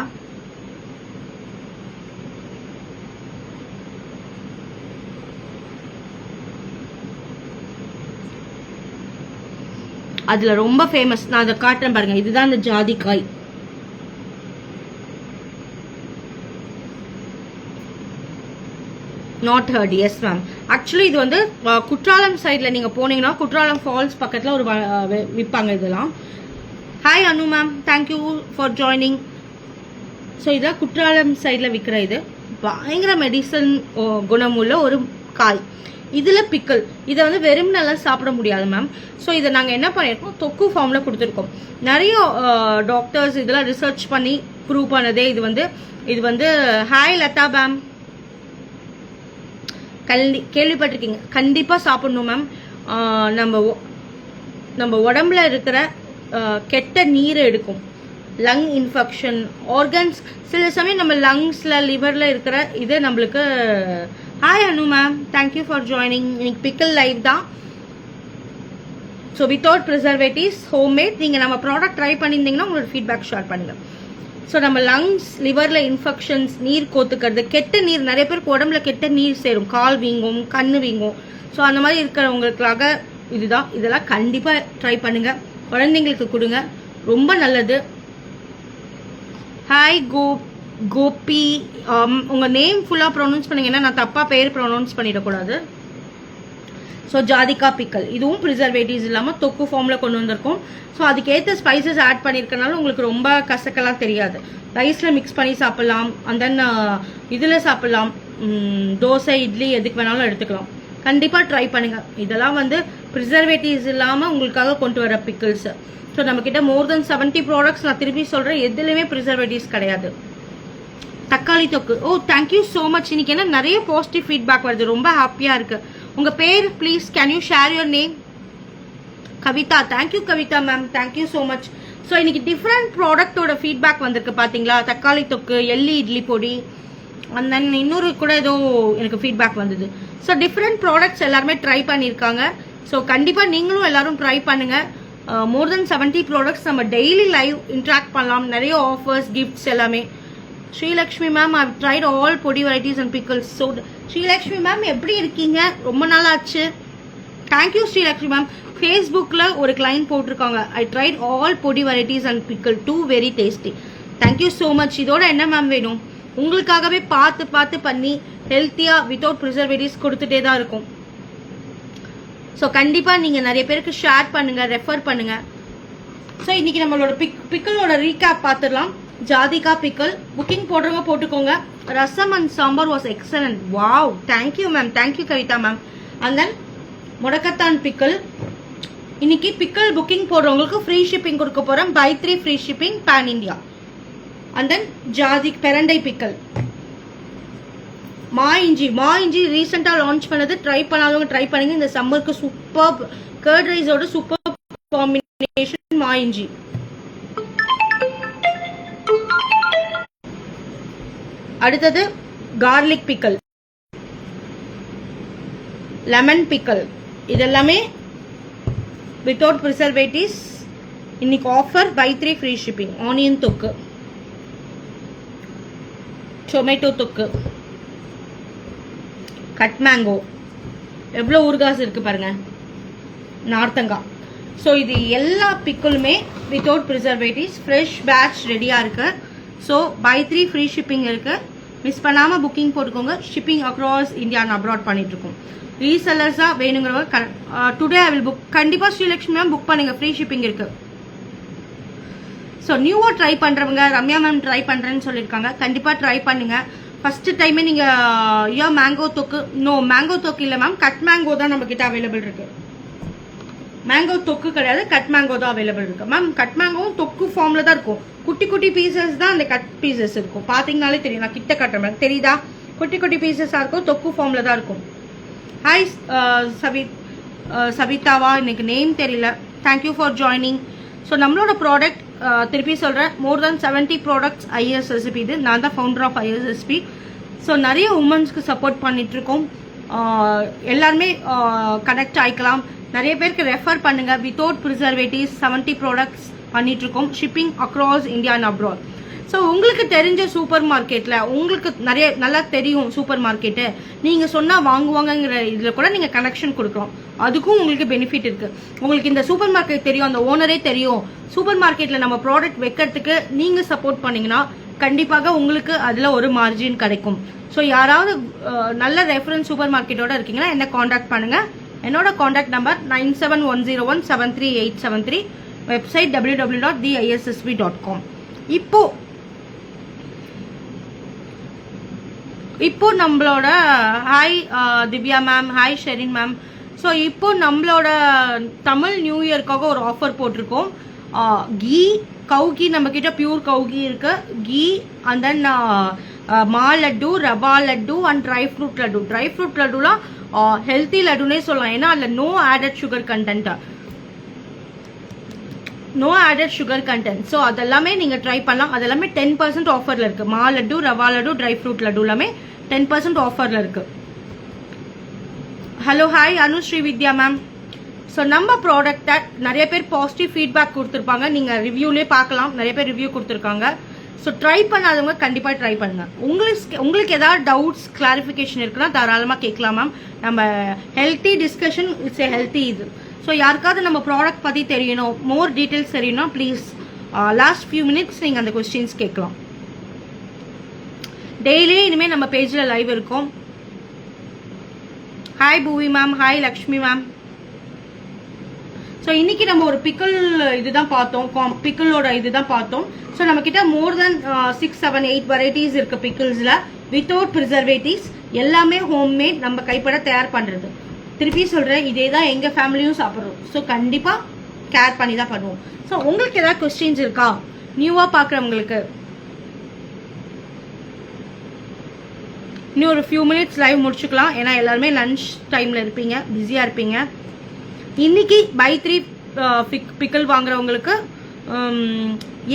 S1: அதுல ரொம்ப ஃபேமஸ். நான் அதை காட்டுறேன் பாருங்க. இதுதான் இந்த ஜாதிக்காய். Not hurt. Yes ma'am. Actually இது வந்து குற்றாலம் சைடில் நீங்கள் போனீங்கன்னா குற்றாலம் ஃபால்ஸ் பக்கத்தில் ஒரு விற்பாங்க இதெல்லாம். Hi Anu ma'am, thank you for joining. So இதான் குற்றாலம் சைடில் விற்கிற இது பயங்கர மெடிசன் குணமுள்ள ஒரு காய். இதில் பிக்கல். இதை வந்து வெறும் நல்லா சாப்பிட முடியாது மேம். ஸோ இதை நாங்கள் என்ன பண்ணியிருக்கோம், தொக்கு ஃபார்மில் கொடுத்துருக்கோம். நிறைய டாக்டர்ஸ் இதெல்லாம் ரிசர்ச் பண்ணி ப்ரூவ் பண்ணதே இது வந்து ஹாய் லதா மேம், கேள்விப்பட்டிருக்கீங்க. கண்டிப்பாக சாப்பிடணும் மேம். நம்ம உடம்புல இருக்கிற கெட்ட நீரை எடுக்கும். லங் இன்ஃபெக்ஷன், ஆர்கன்ஸ், சில சமயம் நம்ம லங்ஸில் லிவரில் இருக்கிற இது நம்மளுக்கு. Hi Anu ma'am, thank you for joining. இன்னைக்கு பிக்கல் லைவ் தான். So without preservatives, homemade. நீங்கள் நம்ம ப்ராடக்ட் ட்ரை பண்ணியிருந்தீங்கன்னா உங்களோட ஃபீட்பேக் ஷேர் பண்ணுங்கள். ஸோ நம்ம லங்ஸ், லிவரில் இன்ஃபெக்ஷன்ஸ், நீர் கோத்துக்கிறது, கெட்ட நீர், நிறைய பேருக்கு உடம்புல கெட்ட நீர் சேரும், கால் வீங்கும், கண்ணு வீங்கும். ஸோ அந்த மாதிரி இருக்கிறவங்களுக்காக இதுதான். இதெல்லாம் கண்டிப்பாக ட்ரை பண்ணுங்கள். குழந்தைங்களுக்கு கொடுங்க, ரொம்ப நல்லது. ஹாய் கோபி, உங்கள் நேம் ஃபுல்லாக ப்ரொனவுன்ஸ் பண்ணிங்கன்னா நான் தப்பாக பேர் ப்ரொனவுன்ஸ் பண்ணிடக்கூடாது. ஸோ ஜாதிகா பிக்கல், இதுவும் ப்ரிசர்வேட்டிவ்ஸ் இல்லாமல் தொக்கு ஃபார்மில் கொண்டு வந்திருக்கோம். ஸோ அதுக்கேற்ற ஸ்பைசஸ் ஆட் பண்ணியிருக்கனால உங்களுக்கு ரொம்ப கசக்கெல்லாம் தெரியாது. ரைஸில் மிக்ஸ் பண்ணி சாப்பிட்லாம், அண்ட் தென் இதில் சாப்பிட்லாம், தோசை, இட்லி எதுக்கு வேணாலும் எடுத்துக்கலாம். கண்டிப்பாக ட்ரை பண்ணுங்கள். இதெல்லாம் வந்து ப்ரிசர்வேட்டிவ்ஸ் இல்லாமல் உங்களுக்காக கொண்டு வர பிக்கிள்ஸ். ஸோ நம்மக்கிட்ட மோர் தென் 70 ப்ராடக்ட்ஸ். நான் திருப்பி சொல்கிறேன், எதுலையுமே ப்ரிசர்வேட்டிவ்ஸ் கிடையாது. தக்காளி தொக்கு. ஓ தேங்க்யூ ஸோ மச். இன்னைக்கு என்ன நிறைய பாசிட்டிவ் ஃபீட்பேக் வருது, ரொம்ப ஹாப்பியாக இருக்கு. உங்கள் பேர் please, can you share your name? Kavitha. Thank you Kavitha ma'am, thank you so much. So இன்னைக்கு டிஃப்ரெண்ட் ப்ராடக்டோட ஃபீட்பேக் வந்திருக்கு பார்த்தீங்களா? தக்காளி தொக்கு, எள்ளி இட்லி பொடி, அண்ட் தென் இன்னொரு கூட ஏதோ எனக்கு ஃபீட்பேக் வந்தது. ஸோ டிஃப்ரெண்ட் ப்ராடக்ட்ஸ் எல்லாருமே ட்ரை பண்ணியிருக்காங்க. ஸோ கண்டிப்பாக நீங்களும் எல்லாரும் ட்ரை பண்ணுங்கள். மோர் தென் 70 ப்ராடக்ட்ஸ் நம்ம டெய்லி லைவ் இன்ட்ராக்ட் பண்ணலாம். நிறைய ஆஃபர்ஸ், கிஃப்ட்ஸ் எல்லாமே. Srilakshmi ma'am, I tried all podi varieties and pickles. So Srilakshmi ma'am எப்படி இருக்கீங்க? ரொம்ப நாள் ஆச்சு. Thank you Srilakshmi ma'am. ஃபேஸ்புக்கில் ஒரு கிளைண்ட் போட்டிருக்காங்க, I tried all podi varieties and pickle, too very tasty. Thank you so much. இதோட என்ன மேம் வேணும்? உங்களுக்காகவே பார்த்து பண்ணி ஹெல்த்தியாக வித்தவுட் ப்ரிசர்வேட்டிவ்ஸ் கொடுத்துட்டே தான் இருக்கும். ஸோ கண்டிப்பாக நீங்கள் நிறைய பேருக்கு ஷேர் பண்ணுங்கள், ரெஃபர் பண்ணுங்கள். ஸோ இன்றைக்கி நம்மளோட பிக்கிளோட ரீகேப் பார்த்துடலாம். ஜாதிகா பிக்கல் புக்கிங் போடுறவங்க போட்டுக்கோங்க. Rasam and sambar was excellent. Wow, thank you ma'am, thank you Kavitha ma'am. And then mudakathan pickle. இன்னைக்கு பிக்கல் புக்கிங் போடுறவங்களுக்கு ஃப்ரீ ஷிப்பிங் கொடுக்க போகிறேன். Buy 3 free shipping pan India. And then pirandai pickle. மா இஞ்சி ரீசெண்டாக லான்ச் பண்ணது. ட்ரை பண்ணாதவங்க ட்ரை பண்ணுங்க. இந்த சம்மருக்கு சூப்பர் கர்ட் ரைஸோட சூப்பர் காம்பினேஷன் மா இஞ்சி. அடுத்தது கார்லிக் பிக்கல், லெமன் பிக்கல். இதெல்லாமே வித்தவுட் ப்ரிசர்வேட்டிவ்ஸ். இன்னைக்கு offer buy 3 free shipping. Onion தொக்கு. டொமேட்டோ தொக்கு, கட் மேங்கோ, எவ்வளோ ஊறுகாஸ் இருக்குது பாருங்கள், நார்த்தங்காய். ஸோ இது எல்லா பிக்கிளுமே வித்தவுட் ப்ரிசர்வேட்டிவ்ஸ் ஃப்ரெஷ் பேட்ச் ரெடியாக இருக்குது. ஸோ பை 3 ஃப்ரீ ஷிப்பிங் இருக்குது. மிஸ் பண்ணாமல் புக்கிங் போட்டுக்கோங்க. Shipping across India and abroad பண்ணிகிட்ருக்கோம். ரீசெல்லர்ஸாக வேணுங்கிறவங்க டுடே ஐ வில் புக். கண்டிப்பாக ஸ்ரீலக்ஷ்மி மேம் புக் பண்ணுங்கள், ஃப்ரீ ஷிப்பிங் இருக்குது. ஸோ நியூவாக ட்ரை பண்ணுறவங்க, ரம்யா மேம் ட்ரை பண்ணுறேன்னு சொல்லியிருக்காங்க, கண்டிப்பாக ட்ரை பண்ணுங்கள். ஃபஸ்ட்டு டைமே நீங்கள் மேங்கோ தொக்கு, நோ மேங்கோ தொக்கு இல்லை மேம், கட் மேங்கோ தான் நம்மக்கிட்ட அவைலபிள் இருக்குது. மேங்கோ தொக்கு கிடையாது, கட் மேங்கோ தான் அவைலபிள் இருக்குது மேம். கட் மேங்கோவும் தொக்கு ஃபார்மில் தான் இருக்கும். குட்டி குட்டி பீசஸ் தான் அந்த கட் பீசஸ் இருக்கும். பார்த்தீங்கனாலே தெரியும், நான் கிட்ட கட்டுறேன் தெரியுதா, குட்டி குட்டி பீசஸாக இருக்கும், தொக்கு ஃபார்மில் தான் இருக்கும். ஹாய் சவிதாவா, எனக்கு நேம் தெரியல, தேங்க்யூ ஃபார் ஜாயினிங். ஸோ நம்மளோட ப்ராடக்ட் திருப்பி சொல்கிறேன், more than 70 products IS recipe. இது நான் தான் founder of IS recipe. So நிறைய உமன்ஸ்க்கு சப்போர்ட் பண்ணிகிட்ருக்கோம். எல்லாருமே கனெக்ட் ஆகிக்கலாம். நிறைய பேருக்கு ரெஃபர் பண்ணுங்கள். வித்தவுட் ப்ரிசர்வேட்டிவ்ஸ் 70 ப்ராடக்ட்ஸ் பண்ணிகிட்ருக்கோம். Shipping across India and abroad. So உங்களுக்கு தெரிஞ்ச சூப்பர் மார்க்கெட்டில், உங்களுக்கு நல்லா தெரியும் சூப்பர் மார்க்கெட்டு, நீங்கள் சொன்னால் வாங்குவாங்கங்கிற இதில் கூட நீங்கள் கனெக்ஷன் கொடுக்குறோம். அதுக்கும் உங்களுக்கு பெனிஃபிட் இருக்குது. உங்களுக்கு இந்த சூப்பர் மார்க்கெட் தெரியும், அந்த ஓனரே தெரியும், சூப்பர் மார்க்கெட்டில் நம்ம ப்ராடக்ட் வைக்கிறதுக்கு நீங்கள் சப்போர்ட் பண்ணிங்கன்னா கண்டிப்பாக உங்களுக்கு அதில் ஒரு மார்ஜின் கிடைக்கும். ஸோ யாராவது நல்ல ரெஃபரன்ஸ் சூப்பர் மார்க்கெட்டோட இருக்கீங்கன்னா என்ன காண்டாக்ட் பண்ணுங்கள். என்னோட காண்டாக்ட் நம்பர் 9710173873. Website www.theissb.com. இப்போ நம்மளோட hi Divya ma'am, hi Sherin ma'am. So இப்போ நம்மளோட தமிழ் நியூ இயர்க்காக ஒரு ஆஃபர் போட்டிருக்கோம். கீ கவுகி, நம்ம கிட்ட பியூர் கவுகி இருக்கு, கீ அண்ட் தென் மா laddu, rava laddu and dry fruit laddu. Dry fruit லட்டுலாம் ஹெல்த்தி லட்டுனே சொல்லலாம், ஏன்னா அதில் no added sugar content. No added sugar content. So அதெல்லாமே நீங்கள் ட்ரை பண்ணலாம். அதெல்லாமே 10% ஆஃபரில் இருக்குது. மா லட்டு, ரவா லட்டு, ட்ரை ஃப்ரூட் லட்டு எல்லாமே 10% ஆஃபரில் இருக்குது. Hello hi Anushree Vidya ma'am. So நம்ம ப்ராடக்டை நிறைய பேர் பாசிட்டிவ் ஃபீட்பேக் கொடுத்துருப்பாங்க, நீங்கள் ரிவ்யூலேயே பார்க்கலாம், நிறைய பேர் ரிவ்யூ கொடுத்துருக்காங்க. ஸோ ட்ரை பண்ணாதவங்க கண்டிப்பாக ட்ரை பண்ணுங்கள். உங்களுக்கு ஏதாவது டவுட்ஸ் கிளாரிஃபிகேஷன் இருக்குன்னா தாராளமாக கேட்கலாம் மேம். நம்ம healthy discussion, it's A healthy இது. ஸோ யாருக்காவது நம்ம ப்ராடக்ட் பற்றி தெரியணும், மோர் டீட்டெயில்ஸ் தெரியணும், ப்ளீஸ் லாஸ்ட் ஃபியூ மினிட்ஸ் நீங்கள் அந்த கொஸ்டின்ஸ் கேட்கலாம். டெய்லி இனிமேல் நம்ம பேஜில் லைவ் இருக்கும். Hi Poovi ma'am, hi Lakshmi ma'am. So இன்னைக்கு நம்ம ஒரு பிக்கிள் இதுதான் பார்த்தோம், பிக்கிளோட இதுதான் பார்த்தோம். ஸோ நம்ம கிட்ட மோர் தென் 6, 7, 8 வெரைட்டிஸ் இருக்கு பிக்கிள்ஸில். வித்தவுட் ப்ரிசர்வேட்டிவ்ஸ், எல்லாமே ஹோம்மேட், நம்ம கைப்பட தயார் பண்ணுறது. திருப்பி சொல்கிறேன், இதே தான் எங்கள் ஃபேமிலியும் சாப்பிட்றோம். ஸோ கண்டிப்பாக கேர் பண்ணி தான் பண்ணுவோம். ஸோ உங்களுக்கு ஏதாவது கொஸ்டின்ஸ் இருக்கா நியூவாக பார்க்குறவங்களுக்கு? இன்னும் ஒரு ஃபியூ மினிட்ஸ் லைவ் முடிச்சுக்கலாம், ஏன்னா எல்லாருமே லன்ச் டைமில் இருப்பீங்க, பிஸியாக இருப்பீங்க. இன்னைக்கு பை 3 பிக்கிள் வாங்குறவங்களுக்கு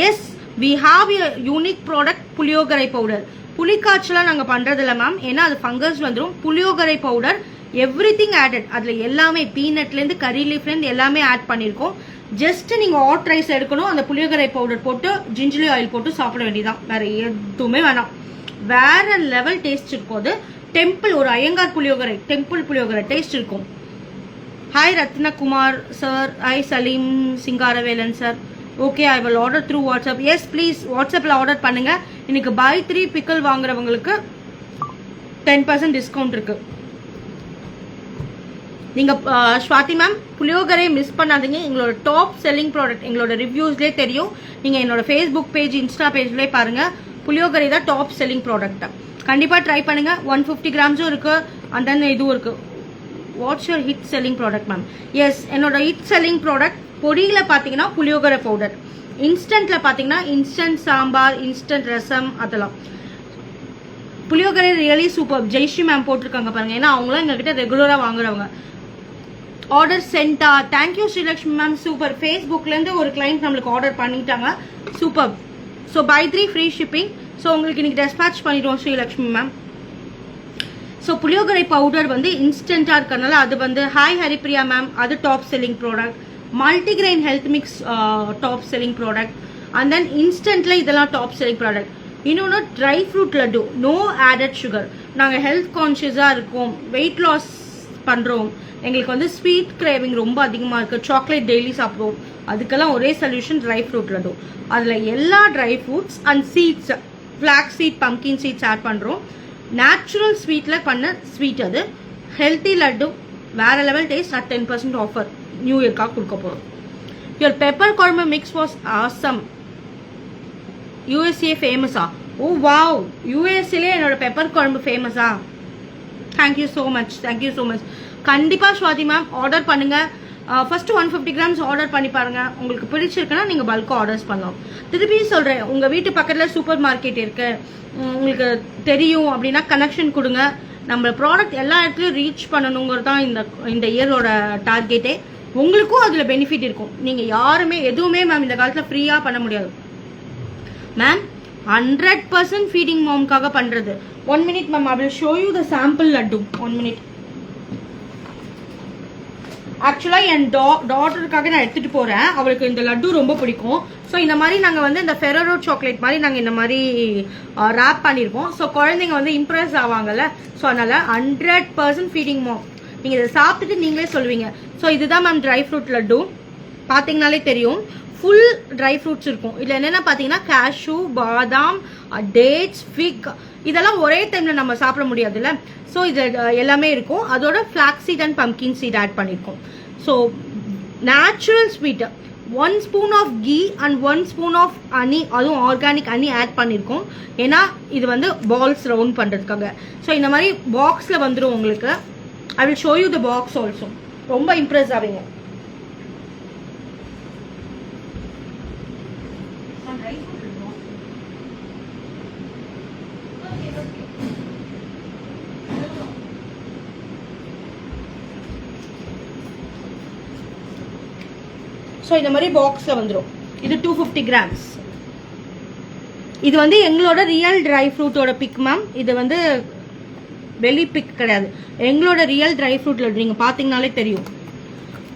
S1: yes we have a unique product, puliyogare powder. புளிக்காய்ச்சலாம் நாங்கள் பண்ணுறதில்ல மேம், ஏன்னா அது ஃபங்கஸ் வந்துடும். புளியோகரை பவுடர் எவ்ரிதிங் ஆடட், அதில் எல்லாமே பீனட்லேருந்து கறி லீஃப்லேருந்து எல்லாமே ஆட் பண்ணியிருக்கோம். ஜஸ்ட் நீங்கள் ஹாட் ரைஸ் எடுக்கணும், அந்த புளியோகரை பவுடர் போட்டு ஜிஞ்சலி ஆயில் போட்டு சாப்பிட வேண்டியதான், வேறு எதுவுமே வேணாம். வேற லெவல் டேஸ்ட் இருக்கும். அது டெம்பிள், ஒரு ஐயங்கார் புளியோகரை, டெம்பிள் புளியோகரை டேஸ்ட் இருக்கும். Hi Ratnakumar sir, hi Salim Singaravelan sir. Okay, I will order through WhatsApp. Yes please வாட்ஸ்அப்பில் ஆர்டர் பண்ணுங்க. இன்னைக்கு பை 3 பிக்கிள் வாங்குறவங்களுக்கு 10% டிஸ்கவுண்ட் இருக்கு. நீங்கள் ஸ்வாதி மேம் புளியோகரை மிஸ் பண்ணாதீங்க. எங்களோட டாப் செல்லிங் ப்ராடக்ட், எங்களோட ரிவ்யூஸ்லேயே தெரியும். நீங்கள் என்னோட ஃபேஸ்புக் பேஜ், இன்ஸ்டா பேஜ்லேயே பாருங்கள். புளியோகரை தான் டாப் செல்லிங் ப்ராடக்ட். கண்டிப்பாக ட்ரை பண்ணுங்க. 150 கிராம்ஸும் இருக்கு, அண்ட் தென் இதுவும் இருக்கு. What's your hit selling product ma'am? Yes, என்னோட ஹிட் செல்லிங் ப்ராடக்ட் பொடியில் பார்த்தீங்கன்னா புளியோகரை பவுடர், இன்ஸ்டன்ட்டில் பார்த்தீங்கன்னா இன்ஸ்டன்ட் சாம்பார், இன்ஸ்டன்ட் ரசம், அதெல்லாம். Puliyogare really super. Jayashree ma'am போட்டிருக்காங்க பாருங்க, ஏன்னா அவங்களாம் எங்ககிட்ட ரெகுலராக வாங்குறவங்க. ஆர்டர் சென்டா, தேங்க்யூ ஸ்ரீலக்ஷ்மி மேம், சூப்பர். ஃபேஸ்புக்லேருந்து ஒரு கிளைண்ட் நம்மளுக்கு ஆர்டர் பண்ணிட்டாங்க, super. So buy 3 free shipping. So உங்களுக்கு இன்னைக்கு டெஸ்பேட்ச் பண்ணிடுவோம் Srilakshmi ma'am. So puliyogare powder வந்து இன்ஸ்டண்ட்டாக இருக்கிறதுனால அது வந்து ஹாய் ஹரிப்ரியா மேம், அது top selling product. Multigrain health mix top selling product. And then இன்ஸ்டன்ட்ல இதெல்லாம் டாப் செல்லிங் ப்ராடக்ட். இன்னொன்று try fruit laddu, no added sugar. நாங்கள் ஹெல்த் கான்ஷியஸாக இருக்கோம், வெயிட் லாஸ் பண்ணுறோம், எங்களுக்கு வந்து ஸ்வீட் கிரேவிங் ரொம்ப அதிகமாக இருக்குது, சாக்லேட் டெய்லி சாப்பிடுவோம், அதுக்கெல்லாம் ஒரே சொல்யூஷன் ட்ரை ஃப்ரூட் லட்டு. அதில் எல்லா dry fruits and seeds, flax seed, pumpkin seeds add பண்ணுறோம். நேச்சுரல் ஸ்வீட்டில் பண்ண ஸ்வீட் அது. ஹெல்த்தி லட்டு, வேறு level taste. At 10% offer new இயர்க்காக கொடுக்க போகிறோம். Your pepper kuzhambu mix was awesome. USA ஃபேமஸா? ஓ வாவ், யூஎஸ்ஏலே என்னோட பெப்பர் குழம்பு ஃபேமஸா? Thank you so much, thank you so much. கண்டிப்பாக ஸ்வாதி மேம் ஆர்டர் பண்ணுங்கள். ஃபர்ஸ்ட் 150 கிராம்ஸ் ஆர்டர் பண்ணி பாருங்க. உங்களுக்கு பிடிச்சிருக்குன்னா நீங்கள் பல்காக ஆர்டர்ஸ் பண்ணலாம். திருப்பி சொல்கிறேன், உங்கள் வீட்டு பக்கத்தில் சூப்பர் மார்க்கெட் இருக்கு, உங்களுக்கு தெரியும் அப்படின்னா கனெக்ஷன் கொடுங்க. நம்ம ப்ராடக்ட் எல்லா இடத்துலையும் ரீச் பண்ணணுங்கிறது தான் இந்த இயரோட டார்கெட்டே. உங்களுக்கும் அதில் பெனிஃபிட் இருக்கும். நீங்கள் யாருமே எதுவுமே மேம் இந்த காலத்தில் ஃப்ரீயாக பண்ண முடியாது மேம். 100% ஃபீடிங் மாம்காக பண்ணுறது. 1 minute ma'am, I will show you the sample laddu. 1 minute. ஆக்சுவலாக என் டாட்டருக்காக நான் எடுத்துகிட்டு போகிறேன். அவளுக்கு இந்த லட்டு ரொம்ப பிடிக்கும். ஸோ இந்த மாதிரி நாங்கள் வந்து இந்த ஃபெரரோ சாக்லேட் மாதிரி நாங்கள் இந்த மாதிரி ரேப் பண்ணியிருக்கோம். ஸோ குழந்தைங்க வந்து இம்ப்ரெஸ் ஆவாங்கல்ல. ஸோ அதனால் 100% ஃபீடிங் மாம். நீங்கள் இதை சாப்பிட்டுட்டு நீங்களே சொல்லுவீங்க. ஸோ இதுதான் மேம் ட்ரை ஃப்ரூட் லட்டு. பார்த்தீங்கனாலே தெரியும், ஃபுல் ட்ரை ஃப்ரூட்ஸ் இருக்கும். இதில் என்னென்ன பார்த்தீங்கன்னா கேஷ்யூ, பாதாம், டேட்ஸ், ஃபிக், இதெல்லாம் ஒரே டைமில் நம்ம சாப்பிட முடியாதுல்ல. ஸோ இது எல்லாமே இருக்கும். அதோட flax seed and pumpkin seed add பண்ணியிருக்கோம். So natural sweet, 1 spoon of ghee and 1 spoon of honey, அதுவும் ஆர்கானிக் ஹனி ஆட் பண்ணியிருக்கோம். ஏன்னா இது வந்து பால்ஸ் ரவுண்ட் பண்ணுறதுக்காக. ஸோ இந்த மாதிரி பாக்ஸில் வந்துடும் உங்களுக்கு. I will show you the box also. ரொம்ப இம்ப்ரெஸ் ஆவீங்க. ஸோ இந்த மாதிரி பாக்ஸில் வந்துடும். இது 250 கிராம்ஸ். இது வந்து எங்களோட ரியல் ட்ரை ஃப்ரூட்டோட பிக் மேம். இது வந்து வெளி பிக் கிடையாது, எங்களோட ரியல் ட்ரை ஃப்ரூட் லட்டு. நீங்கள் பார்த்தீங்கனாலே தெரியும்.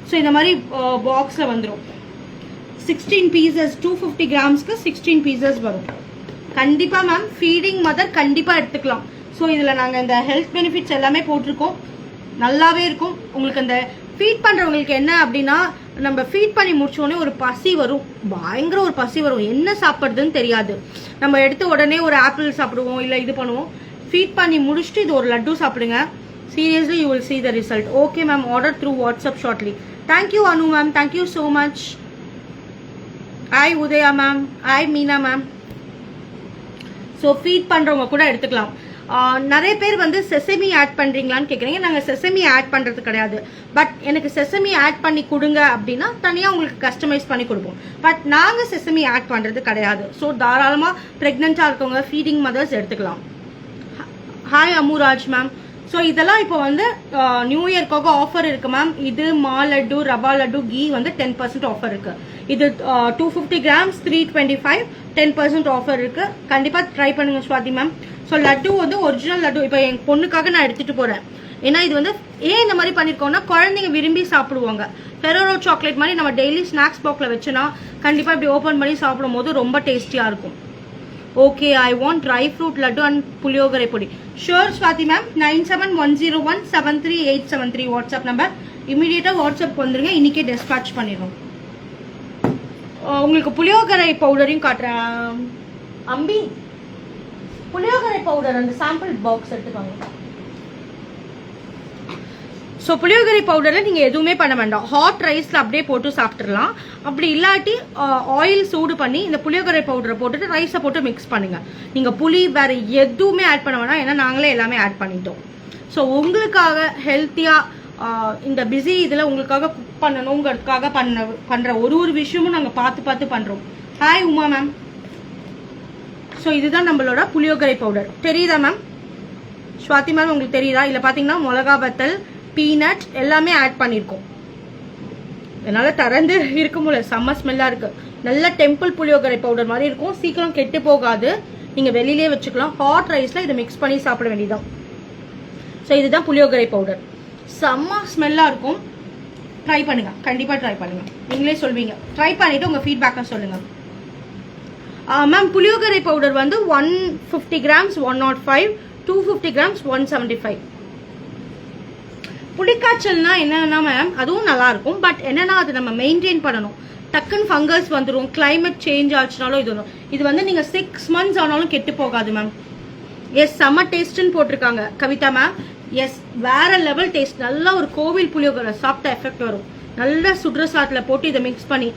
S1: ஸோ இந்த மாதிரி பாக்ஸில் வந்துடும். 16 பீசஸ், 250 கிராம்ஸ்க்கு 16 பீசஸ் வரும். கண்டிப்பாக மேம் ஃபீடிங் மதர் கண்டிப்பாக எடுத்துக்கலாம். ஸோ இதில் நாங்கள் இந்த ஹெல்த் பெனிஃபிட்ஸ் எல்லாமே போட்டிருக்கோம். நல்லாவே இருக்கும். உங்களுக்கு அந்த ஃபீட் பண்ணுறவங்களுக்கு என்ன அப்படின்னா, நம்ம ஃபீட் பண்ணி முடிச்சோடனே ஒரு பசி வரும், பயங்கர ஒரு பசி வரும், என்ன சாப்பிட்றதுன்னு தெரியாது. நம்ம எடுத்து உடனே ஒரு ஆப்பிள் சாப்பிடுவோம், இல்லை இது பண்ணுவோம். ஃபீட் பண்ணி முடிச்சுட்டு இது ஒரு லட்டு சாப்பிடுங்க. Seriously you will see the result. Okay ma'am, order through WhatsApp shortly. Thank you Anu ma'am, thank you so much. Hi Udaya ma'am, hi Meena ma'am. So feed பண்ணுறவங்க கூட எடுத்துக்கலாம். நிறைய பேர் வந்து செசமி ஆட் பண்ணுறீங்களான்னு கேட்குறீங்க. நாங்கள் செசமி ஆட் பண்ணுறது கிடையாது. பட் எனக்கு செசமி ஆட் பண்ணி கொடுங்க அப்படின்னா தனியாக உங்களுக்கு கஸ்டமைஸ் பண்ணி கொடுப்போம். பட் நாங்கள் செசமி ஆட் பண்ணுறது கிடையாது. ஸோ தாராளமாக ப்ரெக்னெண்ட்டாக இருக்கவங்க, ஃபீடிங் மதர்ஸ் எடுத்துக்கலாம். Hi Amuraj ma'am. ஸோ இதெல்லாம் இப்போ வந்து நியூ இயர்க்காக ஆஃபர் இருக்குது மேம். இது மா லட்டு, ரவா லட்டு, கீ வந்து 10% ஆஃபர் இருக்குது. இது 250 கிராம்ஸ் 325, 10% ஆஃபர் இருக்குது. கண்டிப்பாக ட்ரை பண்ணுங்க ஸ்வாதி மேம். ஸோ லட்டு வந்து ஒரிஜினல் லட்டு. இப்போ என் பொண்ணுக்காக நான் எடுத்துகிட்டு போகிறேன். ஏன்னா இது வந்து ஏன் இந்த மாதிரி பண்ணியிருக்கோம்னா, குழந்தைங்க விரும்பி சாப்பிடுவாங்க. ஃபெரோரோ சாக்லேட் மாதிரி நம்ம டெய்லி ஸ்நாக்ஸ் பாக்ஸில் வச்சுன்னா கண்டிப்பாக இப்படி ஓப்பன் பண்ணி சாப்பிடும் போது ரொம்ப டேஸ்டியாக இருக்கும். Okay, I want dry fruit laddu and puliyogare podi. Sure Swathi ma'am. 9710173873 WhatsApp number. இமீடியட்டாக வாட்ஸ்அப் வந்துருங்க. இன்றைக்கே டிஸ்பேட்ச் பண்ணிடுவோம். உங்களுக்கு புளியோகரை பவுடரையும் காட்டுறேன். அம்பி, புளியோகரை பவுடர் அந்த சாம்பிள் பாக்ஸ் எடுத்துக்கோங்க. ஸோ புளியோகரை பவுடரில் நீங்கள் எதுவுமே பண்ண வேண்டாம். ஹாட் ரைஸில் அப்படியே போட்டு சாப்பிட்றலாம். அப்படி இல்லாட்டி ஆயில் சூடு பண்ணி இந்த புளியோகரை பவுடரை போட்டுட்டு ரைஸை போட்டு மிக்ஸ் பண்ணுங்கள். நீங்கள் புளி வேறு எதுவுமே ஆட் பண்ண வேணாம். ஏன்னா நாங்களே எல்லாமே ஆட் பண்ணிட்டோம். ஸோ உங்களுக்காக ஹெல்த்தியாக இந்த பிஸி இதில் உங்களுக்காக குக் பண்ணணுங்கிறதுக்காக பண்ணுற ஒரு விஷயமும் நாங்கள் பார்த்து பண்ணுறோம். Hi Uma ma'am. ஸோ இதுதான் நம்மளோட புளியோகரை பவுடர். தெரியுதா மேம்? ஸ்வாதி மேம் உங்களுக்கு தெரியுதா? இல்லை பார்த்தீங்கன்னா மிளகா வத்தல், பீனட் எல்லாமே ஆட் பண்ணியிருக்கோம். என்னால் திறந்து இருக்க முடியல, செம்ம ஸ்மெல்லாக இருக்குது. நல்ல டெம்பிள் புளியோகரை பவுடர் மாதிரி இருக்கும். சீக்கிரம் கெட்டு போகாது. நீங்கள் வெளியிலே வச்சுக்கலாம். ஹாட் ரைஸில் இதை மிக்ஸ் பண்ணி சாப்பிட வேண்டியதான். ஸோ இதுதான் புளியோகரை பவுடர். செம்ம ஸ்மெல்லாக இருக்கும். ட்ரை பண்ணுங்கள், கண்டிப்பாக ட்ரை பண்ணுங்கள். நீங்களே சொல்வீங்க. ட்ரை பண்ணிவிட்டு உங்கள் ஃபீட்பேக்கை சொல்லுங்கள். மேம் புளியோகரை பவுடர் வந்து 150 கிராம்ஸ் 105, 250 கிராம்ஸ் 175. புளிக்காய்ச்சல்னா என்னன்னா மேம் அதுவும் நல்லா இருக்கும். பட் என்னன்னா அது நம்ம மெயின்டைன் பண்ணணும். டக்குன்னு ஃபங்கஸ் வந்துடும். கிளைமேட் சேஞ்ச் ஆச்சுனாலும் இது வரும். இது வந்து நீங்க 6 months ஆனாலும் கெட்டு போகாது மேம். எஸ் செம்ம டேஸ்ட்னு போட்டிருக்காங்க கவிதா மேம். எஸ் வேற லெவல் டேஸ்ட். நல்லா ஒரு கோவில் புளியோகரை சாப்பிட்ட எஃபெக்ட் வரும். நல்லா சுடுற சாத்துல போட்டு இதை மிக்ஸ் பண்ணி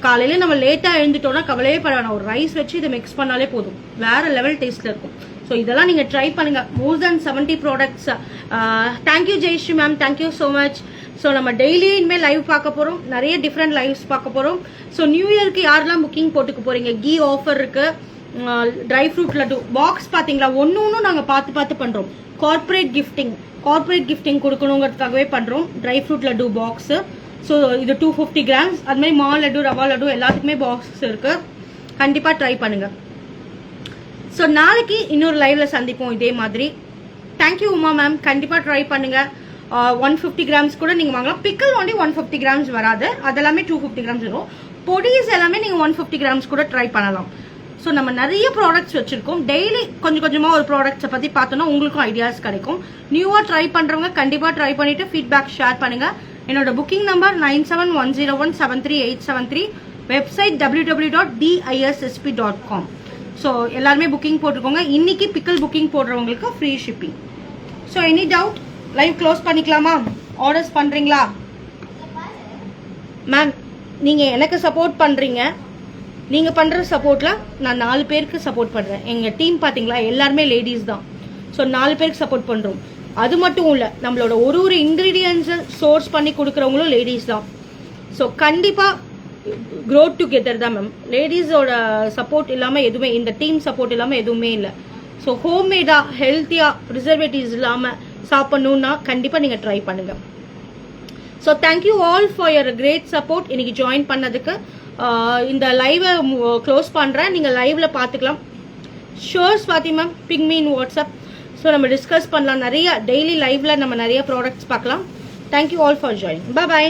S1: காலையில நம்ம லேட்டா எழுந்துட்டோம்னா கவலையே பரவாயில்ல, ஒரு ரைஸ் வச்சு இதை மிக்ஸ் பண்ணாலே போதும். வேற லெவல் டேஸ்ட்ல இருக்கும். ஸோ இதெல்லாம் நீங்க ட்ரை பண்ணுங்க. More than 70 products. Thank you Jayashree ma'am, thank you so much. So நம்ம டெய்லி இனிமேல் லைவ் பார்க்க போறோம். நிறைய டிஃப்ரெண்ட் லைவ்ஸ் பார்க்க போறோம். ஸோ நியூ இயர்க்கு யாரெல்லாம் புக்கிங் போட்டுக்க போறீங்க? கீ ஆஃபர் இருக்கு. ட்ரை ஃப்ரூட் லட்டு பாக்ஸ் பாத்தீங்களா? ஒன்னு நாங்க பார்த்து பண்றோம். கார்பரேட் கிஃப்டிங் கொடுக்கணுங்கிறதுக்காகவே பண்றோம். Try fruit laddu box. So இது 250 கிராம்ஸ். அது மாதிரி மா லட்டு, ரவா லட்டு எல்லாத்துக்குமே பாக்ஸ் இருக்கு. கண்டிப்பா ட்ரை பண்ணுங்க. ஸோ நாளைக்கு இன்னொரு லைவ்ல சந்திப்போம் இதே மாதிரி. Thank you Uma ma'am. கண்டிப்பா ட்ரை பண்ணுங்க. 150 கிராம்ஸ் கூட நீங்க வாங்கலாம். பிக்கல் ஒன்லி 150 கிராம்ஸ் வராது, அதெல்லாமே 250 கிராம்ஸ் வரும். பொடிஸ் எல்லாமே நீங்க 150 கிராம்ஸ் கூட ட்ரை பண்ணலாம். ஸோ நம்ம நிறைய ப்ராடக்ட்ஸ் வச்சிருக்கோம். டெய்லி கொஞ்சமா ஒரு ப்ராடக்ட்ஸை பத்தி பார்த்தோம்னா உங்களுக்கும் ஐடியாஸ் கிடைக்கும். நியூவா ட்ரை பண்றவங்க கண்டிப்பா ட்ரை பண்ணிட்டு ஃபீட்பேக் ஷேர் பண்ணுங்க. என்னோட booking number 9710173873. Website www.dissp.com. So எல்லாருமே புக்கிங் போட்டுக்கோங்க. இன்னைக்கு பிக்கல் புக்கிங் போடுறவங்களுக்கு free shipping. So any doubt live close பண்ணிக்கலாமா? ஆர்டர்ஸ் பண்றீங்களா மேம்? நீங்க எனக்கு சப்போர்ட் பண்றீங்க. நீங்க பண்ற சப்போர்ட்ல நான் 4 பேருக்கு சப்போர்ட் பண்றேன். எங்க டீம் பாத்தீங்களா எல்லாருமே லேடிஸ் தான். ஸோ 4 பேருக்கு சப்போர்ட் பண்றோம். அது மட்டும் இல்ல, நம்மளோட ஒரு இன்கிரீடியன்ஸ் சோர்ஸ் பண்ணி கொடுக்கறவங்களும் லேடிஸ் தான். ஸோ கண்டிப்பா க்ரோ டுகெதர் தான் மேம். லேடிஸோட சப்போர்ட் இல்லாம எதுவுமே, இந்த டீம் சப்போர்ட் இல்லாம எதுவுமே இல்லை. ஸோ ஹோம்மேடா ஹெல்த்தியா ப்ரிசர்வேட்டிவ்ஸ் இல்லாம சாப்பிடணும்னா கண்டிப்பா நீங்க ட்ரை பண்ணுங்க. So thank you all for your great support. இன்னைக்கு ஜாயின் பண்ணதுக்கு. இந்த லைவை க்ளோஸ் பண்றேன். நீங்க லைவ்ல பாத்துக்கலாம். ஷோர்ஸ் பாத்தி மேம், ping me in WhatsApp. So நம்ம டிஸ்கஸ் பண்ணலாம். நிறைய டெய்லி லைவ்ல நம்ம நிறைய ப்ராடக்ட்ஸ் பார்க்கலாம். Thank you all for join. Bye.